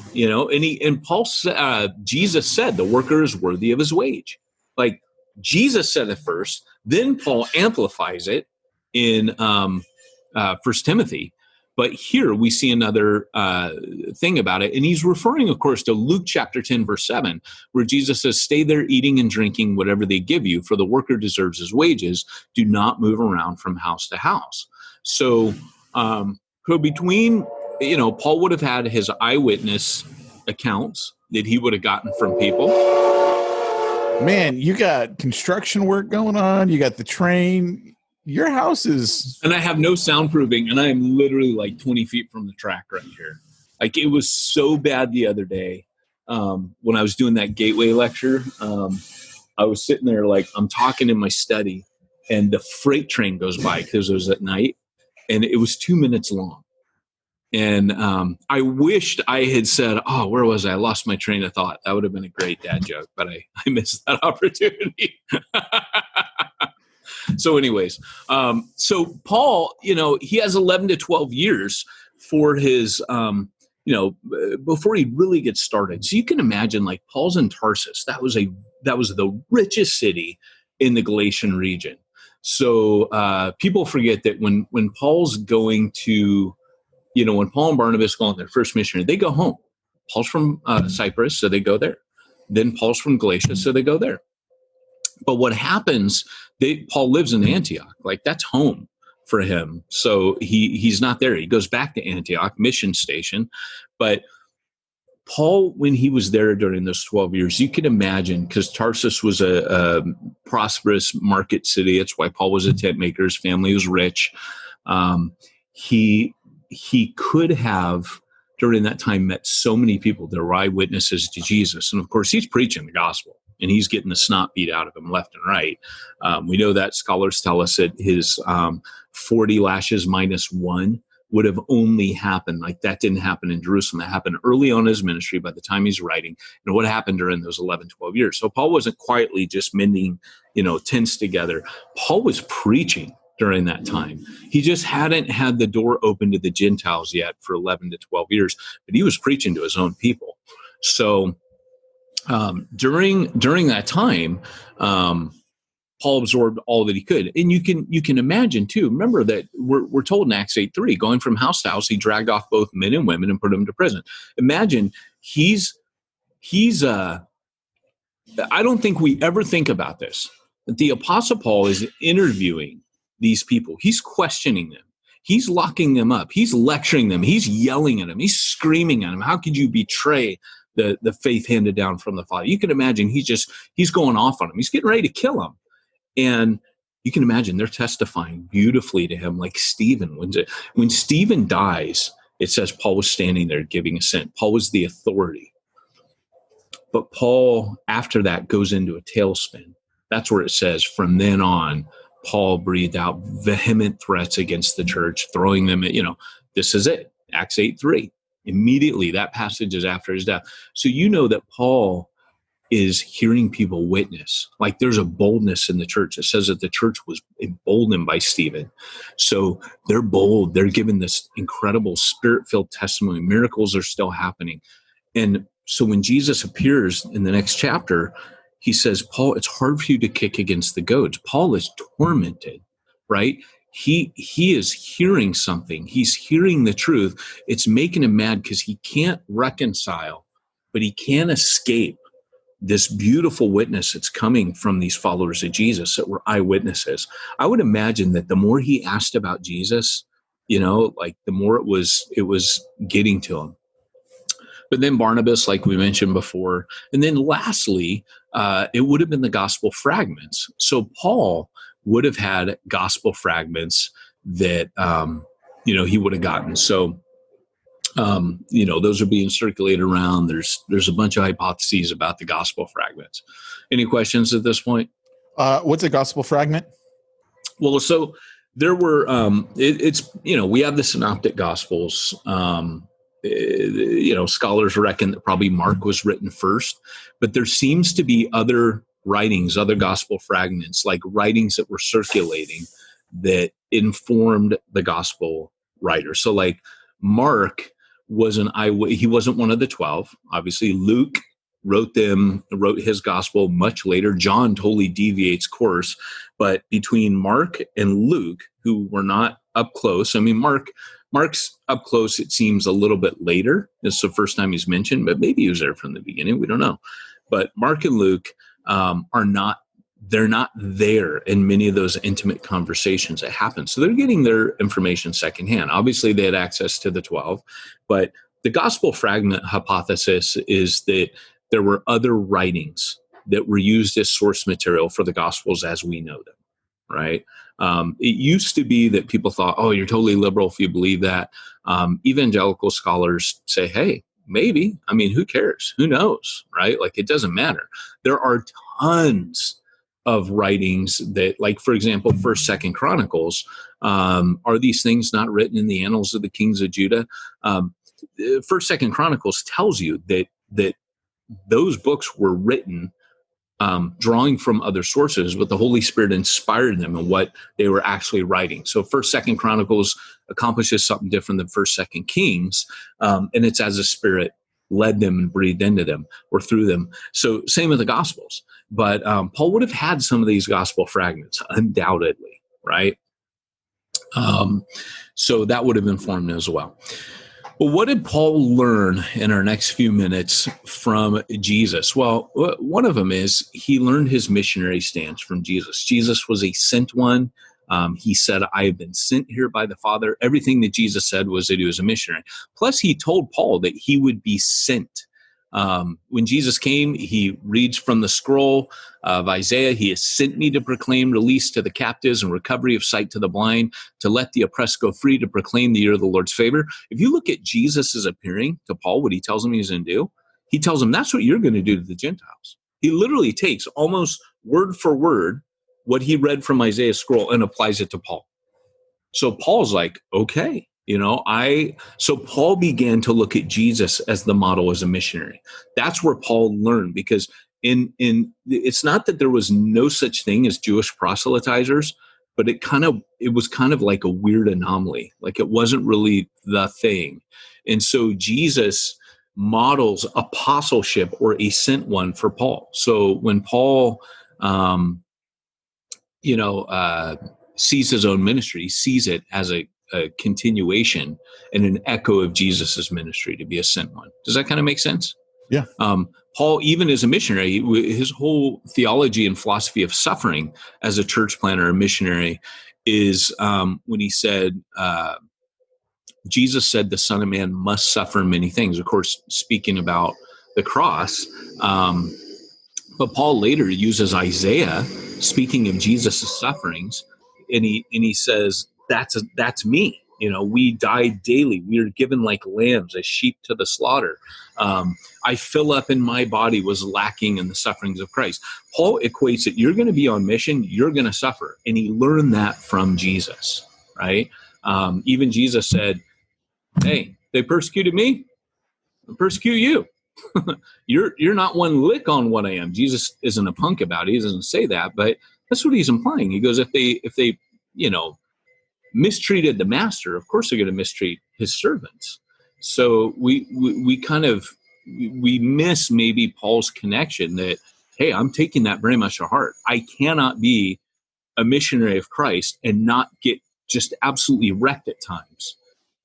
and Paul Jesus said the worker is worthy of his wage. Like Jesus said it first, then Paul amplifies it in 1 Timothy. But here we see another thing about it. And he's referring, of course, to Luke chapter 10, verse 7, where Jesus says, stay there eating and drinking whatever they give you, for the worker deserves his wages. Do not move around from house to house. So between, Paul would have had his eyewitness accounts that he would have gotten from people. Man, you got construction work going on. You got the train. Your house is... And I have no soundproofing, and I am literally like 20 feet from the track right here. Like, it was so bad the other day when I was doing that Gateway lecture. I was sitting there, like, I'm talking in my study, and the freight train goes by because it was at night, and it was 2 minutes long. And I wished I had said, oh, where was I? I lost my train of thought. That would have been a great dad joke, but I missed that opportunity. So anyways, so Paul, he has 11 to 12 years for his, before he really gets started. So you can imagine, like, Paul's in Tarsus. That was the richest city in the Galatian region. So people forget that when Paul's going to, when Paul and Barnabas go on their first mission, they go home. Paul's from Cyprus, so they go there. Then Paul's from Galatia, so they go there. But what happens, Paul lives in Antioch. Like, that's home for him. So he's not there. He goes back to Antioch, mission station. But Paul, when he was there during those 12 years, you can imagine, because Tarsus was a prosperous market city. It's why Paul was a tent maker. His family was rich. He could have, during that time, met so many people that were eyewitnesses to Jesus. And of course, he's preaching the gospel, and he's getting the snot beat out of him left and right. We know that scholars tell us that his 40 lashes minus one would have only happened. Like that didn't happen in Jerusalem. That happened early on in his ministry by the time he's writing, and what happened during those 11, 12 years. So Paul wasn't quietly just mending, tents together. Paul was preaching during that time. He just hadn't had the door open to the Gentiles yet for 11 to 12 years, but he was preaching to his own people. So during that time, Paul absorbed all that he could. And you can imagine too, remember that we're told in Acts 8:3, going from house to house, he dragged off both men and women and put them to prison. Imagine he's I don't think we ever think about this, that the Apostle Paul is interviewing these people. He's questioning them. He's locking them up. He's lecturing them. He's yelling at them. He's screaming at them. How could you betray the faith handed down from the Father? You can imagine he's going off on them. He's getting ready to kill them. And you can imagine they're testifying beautifully to him, like Stephen. When Stephen dies, it says Paul was standing there giving assent. Paul was the authority. But Paul, after that, goes into a tailspin. That's where it says, from then on, Paul breathed out vehement threats against the church, throwing them at, this is it, Acts 8:3. Immediately, that passage is after his death. So you know that Paul is hearing people witness. Like there's a boldness in the church. It says that the church was emboldened by Stephen. So they're bold. They're given this incredible spirit-filled testimony. Miracles are still happening. And so when Jesus appears in the next chapter, he says, Paul, it's hard for you to kick against the goads. Paul is tormented, right? He is hearing something. He's hearing the truth. It's making him mad because he can't reconcile, but he can't escape this beautiful witness that's coming from these followers of Jesus that were eyewitnesses. I would imagine that the more he asked about Jesus, like the more it was getting to him. But then Barnabas, like we mentioned before, and then lastly, it would have been the gospel fragments. So Paul would have had gospel fragments that, he would have gotten. So, those are being circulated around. There's a bunch of hypotheses about the gospel fragments. Any questions at this point? What's a gospel fragment? Well, so there were, we have the synoptic gospels. Scholars reckon that probably Mark was written first, but there seems to be other writings, other gospel fragments, like writings that were circulating that informed the gospel writer. So like Mark was he wasn't one of the 12. Obviously, Luke wrote his gospel much later. John totally deviates course, but between Mark and Luke, who were not up close, Mark's up close, it seems a little bit later. It's the first time he's mentioned, but maybe he was there from the beginning. We don't know. But Mark and Luke they're not there in many of those intimate conversations that happen. So they're getting their information secondhand. Obviously, they had access to the 12, but the gospel fragment hypothesis is that there were other writings that were used as source material for the gospels as we know them, right? It used to be that people thought, oh, you're totally liberal if you believe that. Evangelical scholars say, hey, maybe. Who cares? Who knows, right? Like, it doesn't matter. There are tons of writings that, like, for example, 1st, 2nd Chronicles, are these things not written in the annals of the kings of Judah? 1st, 2nd Chronicles tells you that those books were written drawing from other sources, but the Holy Spirit inspired them in what they were actually writing. So 1st, 2nd Chronicles accomplishes something different than 1st, 2nd Kings, and it's as the Spirit led them and breathed into them or through them. So same with the Gospels. But Paul would have had some of these gospel fragments, undoubtedly, right? So that would have informed as well. Well, what did Paul learn in our next few minutes from Jesus? Well, one of them is he learned his missionary stance from Jesus. Jesus was a sent one. He said, I have been sent here by the Father. Everything that Jesus said was that he was a missionary. Plus, he told Paul that he would be sent. When Jesus came, he reads from the scroll of Isaiah. He has sent me to proclaim release to the captives and recovery of sight to the blind, to let the oppressed go free, to proclaim the year of the Lord's favor. If you look at Jesus' appearing to Paul, what he tells him he's going to do, he tells him that's what you're going to do to the Gentiles. He literally takes almost word for word what he read from Isaiah's scroll and applies it to Paul. So Paul's like, okay, So Paul began to look at Jesus as the model as a missionary. That's where Paul learned, because it's not that there was no such thing as Jewish proselytizers, but it was kind of like a weird anomaly. Like it wasn't really the thing. And so Jesus models apostleship, or a sent one, for Paul. So when Paul, sees his own ministry, he sees it as a continuation and an echo of Jesus's ministry, to be a sent one. Does that kind of make sense? Yeah. Paul, even as a missionary, his whole theology and philosophy of suffering as a church planner, a missionary, is when he said, Jesus said the Son of Man must suffer many things. Of course, speaking about the cross. But Paul later uses Isaiah, speaking of Jesus' sufferings, and he says, that's me. We die daily. We are given like lambs, as sheep to the slaughter. I fill up, and my body was lacking in the sufferings of Christ. Paul equates it. You're going to be on mission. You're going to suffer. And he learned that from Jesus, right? Even Jesus said, hey, they persecuted me, they'll persecute you. You're not one lick on what I am. Jesus isn't a punk about it. He doesn't say that, but that's what he's implying. He goes, if they mistreated the master, of course they're going to mistreat his servants. So we miss maybe Paul's connection that, hey, I'm taking that very much to heart. I cannot be a missionary of Christ and not get just absolutely wrecked at times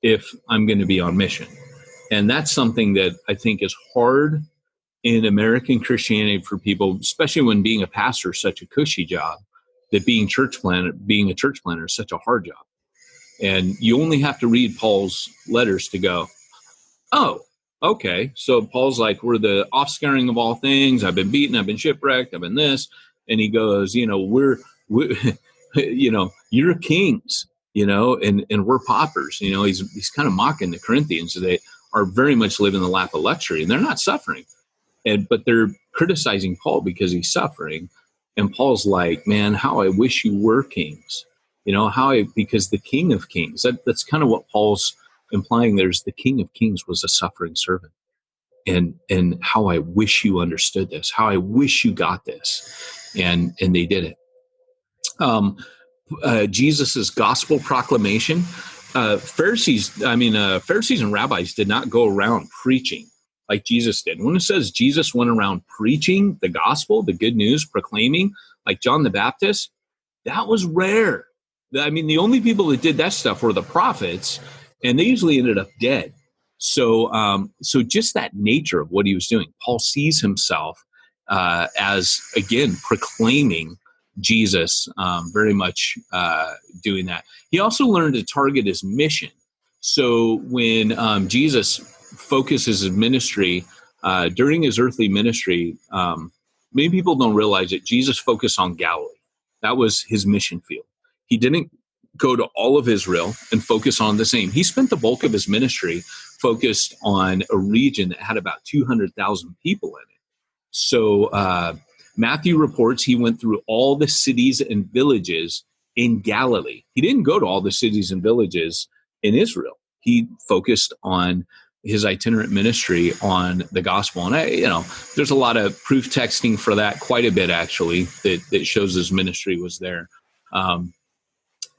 if I'm going to be on mission. And that's something that I think is hard in American Christianity for people, especially when being a pastor is such a cushy job, that being a church planner is such a hard job. And you only have to read Paul's letters to go, oh, okay. So Paul's like, we're the offscouring of all things. I've been beaten. I've been shipwrecked. I've been this. And he goes, we're you're kings, and we're paupers. He's kind of mocking the Corinthians. They are very much living the lap of luxury, and they're not suffering. But they're criticizing Paul because he's suffering. And Paul's like, man, how I wish you were kings. Because the King of Kings, that's kind of what Paul's implying. There's the King of Kings was a suffering servant. And how I wish you understood this, how I wish you got this. And they did it. Jesus's gospel proclamation. Pharisees and rabbis did not go around preaching like Jesus did. When it says Jesus went around preaching the gospel, the good news, proclaiming, like John the Baptist, that was rare. The only people that did that stuff were the prophets, and they usually ended up dead. So just that nature of what he was doing, Paul sees himself as, again, proclaiming Jesus, very much doing that. He also learned to target his mission. So when Jesus focuses his ministry during his earthly ministry, many people don't realize that Jesus focused on Galilee. That was his mission field. He didn't go to all of Israel and focus on the same. He spent the bulk of his ministry focused on a region that had about 200,000 people in it. So Matthew reports he went through all the cities and villages in Galilee. He didn't go to all the cities and villages in Israel. He focused on his itinerant ministry on the gospel. And there's a lot of proof texting for that, quite a bit actually, that shows his ministry was there.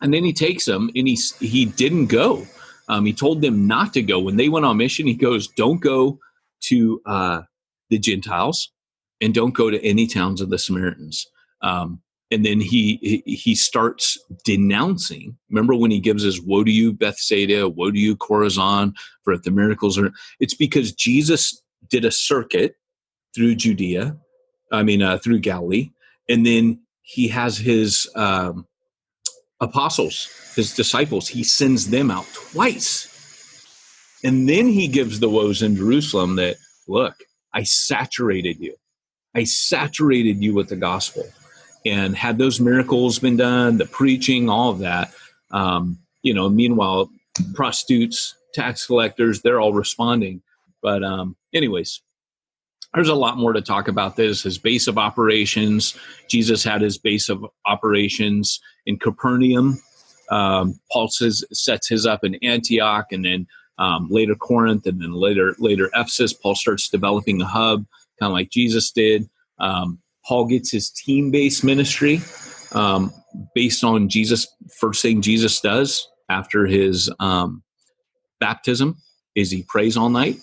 And then he takes them, and he didn't go. He told them not to go. When they went on mission, he goes, don't go to the Gentiles, and don't go to any towns of the Samaritans. And then he starts denouncing. Remember when he gives his woe to you, Bethsaida, woe to you, Chorazin, for if the miracles are. It's because Jesus did a circuit through through Galilee. And then he has his apostles, his disciples, he sends them out twice. And then he gives the woes in Jerusalem that, look, I saturated you with the gospel. And had those miracles been done, the preaching, all of that, meanwhile, prostitutes, tax collectors, they're all responding. But anyways, there's a lot more to talk about this. His base of operations. Jesus had his base of operations in Capernaum. Paul sets his up in Antioch, and then later Corinth, and then later Ephesus. Paul starts developing a hub, kind of like Jesus did. Paul gets his team-based ministry based on Jesus. First thing Jesus does after his baptism is he prays all night.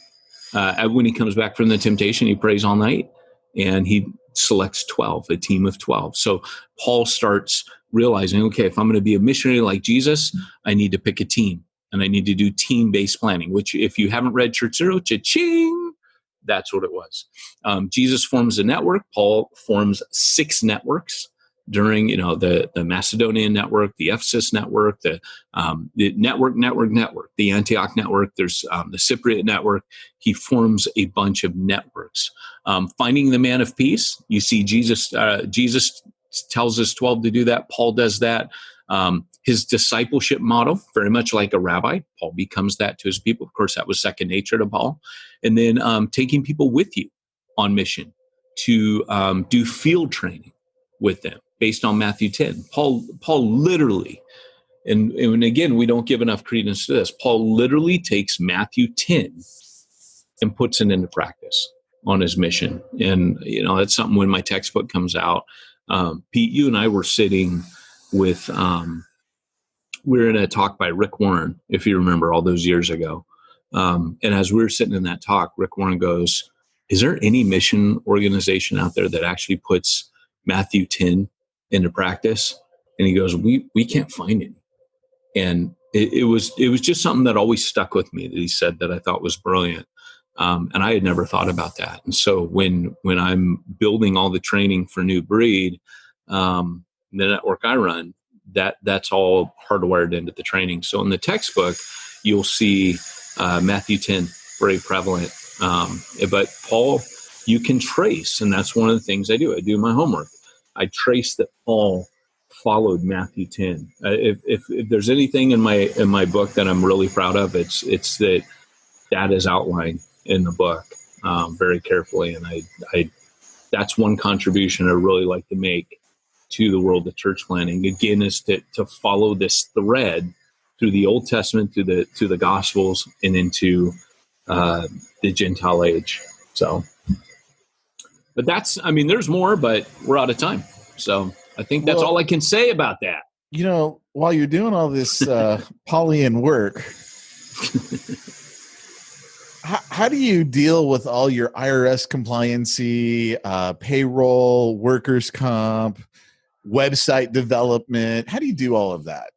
When he comes back from the temptation, he prays all night, and he selects 12, a team of 12. So Paul starts realizing, okay, if I'm going to be a missionary like Jesus, I need to pick a team, and I need to do team-based planning, which if you haven't read Church Zero, cha-ching, that's what it was. Jesus forms a network. Paul forms 6 networks during, the Macedonian network, the Ephesus network, the network, the Antioch network. There's the Cypriot network. He forms a bunch of networks. Finding the man of peace. You see, Jesus tells his 12 to do that. Paul does that. His discipleship model, very much like a rabbi. Paul becomes that to his people. Of course, that was second nature to Paul. And then taking people with you on mission to do field training with them based on Matthew 10. Paul literally, and again, we don't give enough credence to this, Paul literally takes Matthew 10 and puts it into practice on his mission. And, that's something when my textbook comes out. Pete, you and I were sitting with, we were in a talk by Rick Warren, if you remember, all those years ago. And as we were sitting in that talk, Rick Warren goes, is there any mission organization out there that actually puts Matthew 10 into practice? And he goes, we can't find any. And it was just something that always stuck with me that he said that I thought was brilliant. And I had never thought about that. And so when I'm building all the training for New Breed, the network I run, that's all hardwired into the training. So in the textbook, you'll see Matthew 10 very prevalent. But Paul, you can trace, and that's one of the things I do. I do my homework. I trace that Paul followed Matthew 10. If there's anything in my book that I'm really proud of, it's that is outlined in the book very carefully, and I that's one contribution I really like to make to the world of church planning. Again, is to follow this thread through the Old Testament, to the Gospels, and into the Gentile age. So, but there's more, but we're out of time. So I think that's all I can say about that. While you're doing all this Paulian work, how do you deal with all your IRS compliancy, payroll, workers' comp, website development? How do you do all of that?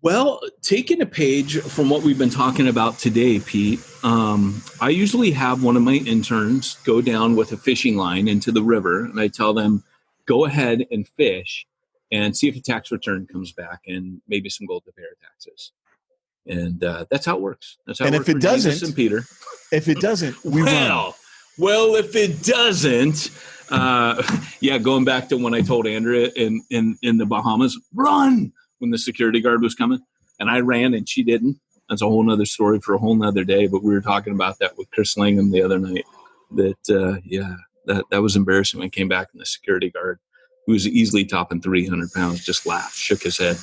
Well, taking a page from what we've been talking about today, Pete, I usually have one of my interns go down with a fishing line into the river, and I tell them, go ahead and fish and see if a tax return comes back and maybe some gold to pay our taxes. And that's how it works. That's how. And if it doesn't, Jesus and Peter, if it doesn't, we run. Well, if it doesn't, going back to when I told Andrea in the Bahamas, run when the security guard was coming, and I ran and she didn't. That's a whole nother story for a whole nother day. But we were talking about that with Chris Langham the other night. That was embarrassing when I came back and the security guard, who was easily topping 300 pounds, just laughed, shook his head.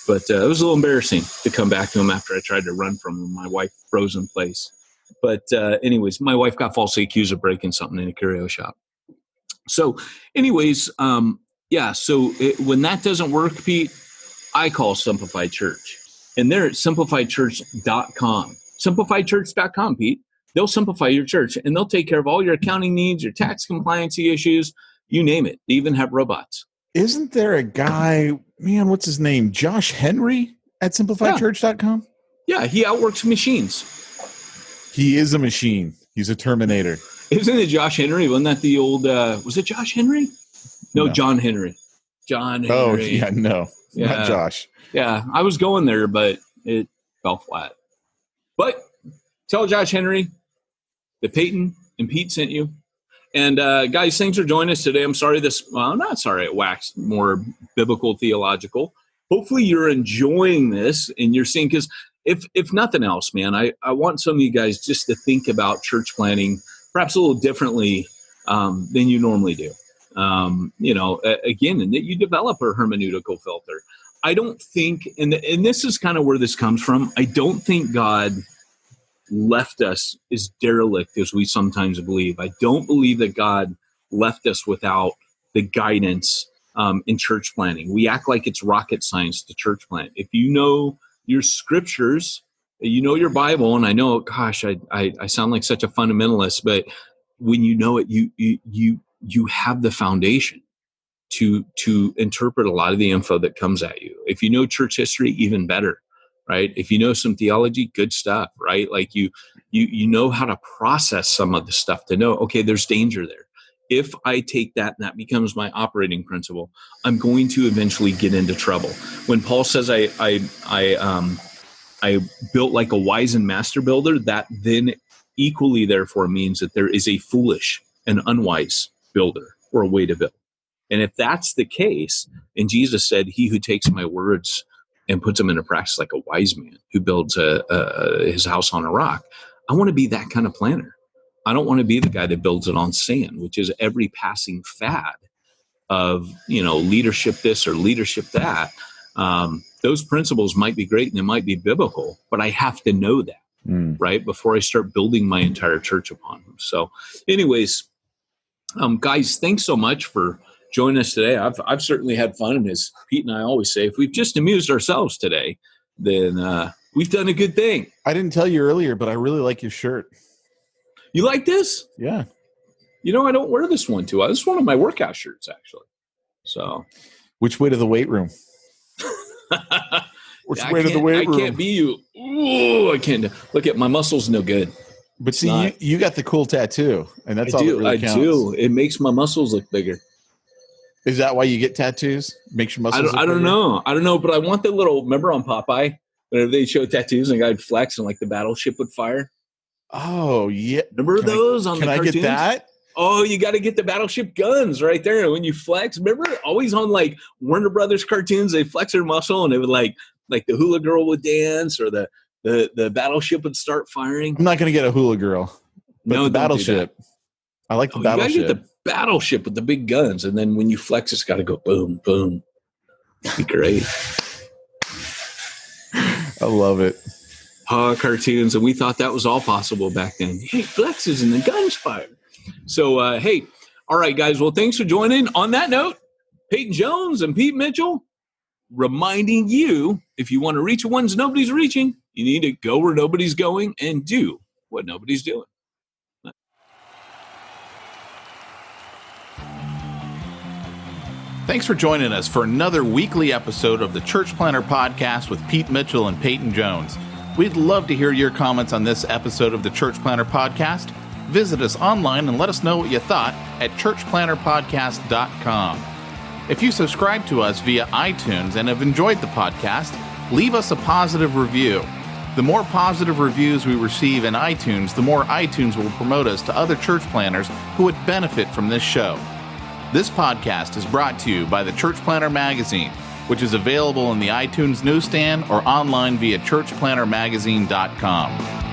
But it was a little embarrassing to come back to him after I tried to run from him. My wife froze in place. But anyways, my wife got falsely accused of breaking something in a curio shop. So anyways, when that doesn't work, Pete, I call Simplified Church. And they're at simplifiedchurch.com. Simplifiedchurch.com, Pete. They'll simplify your church, and they'll take care of all your accounting needs, your tax compliancy issues, you name it. They even have robots. Isn't there a guy, what's his name? Josh Henry at simplifiedchurch.com? Yeah, he outworks machines. He is a machine. He's a Terminator. Isn't it Josh Henry? Wasn't that the old, was it Josh Henry? No, John Henry. John Henry. Oh, yeah, no. Yeah. Not Josh. Yeah, I was going there, but it fell flat. But tell Josh Henry that Peyton and Pete sent you. And guys, thanks for joining us today. I'm sorry not sorry it waxed more biblical, theological. Hopefully you're enjoying this and you're seeing, because if nothing else, man, I want some of you guys just to think about church planning perhaps a little differently than you normally do. Again, and that you develop a hermeneutical filter. I don't think, and this is kind of where this comes from. I don't think God left us as derelict as we sometimes believe. I don't believe that God left us without the guidance in church planning. We act like it's rocket science to church plant. If you know your scriptures, you know your Bible, and I know, gosh, I sound like such a fundamentalist, but when you know it, you have the foundation to interpret a lot of the info that comes at you. If you know church history, even better, right? If you know some theology, good stuff, right? Like you know how to process some of the stuff to know, okay, there's danger there. If I take that and that becomes my operating principle, I'm going to eventually get into trouble. When Paul says I built like a wise and master builder, that then equally therefore means that there is a foolish and unwise builder or a way to build. And if that's the case, and Jesus said, he who takes my words and puts them into practice like a wise man who builds his house on a rock, I want to be that kind of planner. I don't want to be the guy that builds it on sand, which is every passing fad of, leadership this or leadership that. Those principles might be great and they might be biblical, but I have to know that, right, before I start building my entire church upon them. So anyways, guys, thanks so much for joining us today. I've certainly had fun. And as Pete and I always say, if we've just amused ourselves today, then we've done a good thing. I didn't tell you earlier, but I really like your shirt. You like this? Yeah. I don't wear this one too. This is one of my workout shirts, actually. So, which way to the weight room? Which way to the weight room? I can't be you. Ooh, I can't. Look at my muscles, no good. But see, you got the cool tattoo, and that's all that really counts. I do. It makes my muscles look bigger. Is that why you get tattoos? Makes your muscles look bigger? I don't know, but I want the little. Remember on Popeye, whenever they show tattoos and a guy would flex and like the battleship would fire. Oh yeah, remember those on the cartoons? Can I get that? Oh, you got to get the battleship guns right there. And when you flex, remember always on like Warner Brothers cartoons, they flex their muscle and they would like the hula girl would dance or the battleship would start firing. I'm not going to get a hula girl. But the battleship. I like the battleship. You got to get the battleship with the big guns. And then when you flex, it's got to go boom, boom. That'd be great. I love it. Cartoons. And we thought that was all possible back then. Hey, flexes and the guns fire. So, hey, all right, guys. Well, thanks for joining. On that note, Peyton Jones and Pete Mitchell reminding you, if you want to reach ones nobody's reaching, you need to go where nobody's going and do what nobody's doing. Thanks for joining us for another weekly episode of the Church Planner Podcast with Pete Mitchell and Peyton Jones. We'd love to hear your comments on this episode of the Church Planner Podcast. Visit us online and let us know what you thought at churchplannerpodcast.com. If you subscribe to us via iTunes and have enjoyed the podcast, leave us a positive review. The more positive reviews we receive in iTunes, the more iTunes will promote us to other church planners who would benefit from this show. This podcast is brought to you by the Church Planner Magazine, which is available in the iTunes newsstand or online via churchplannermagazine.com.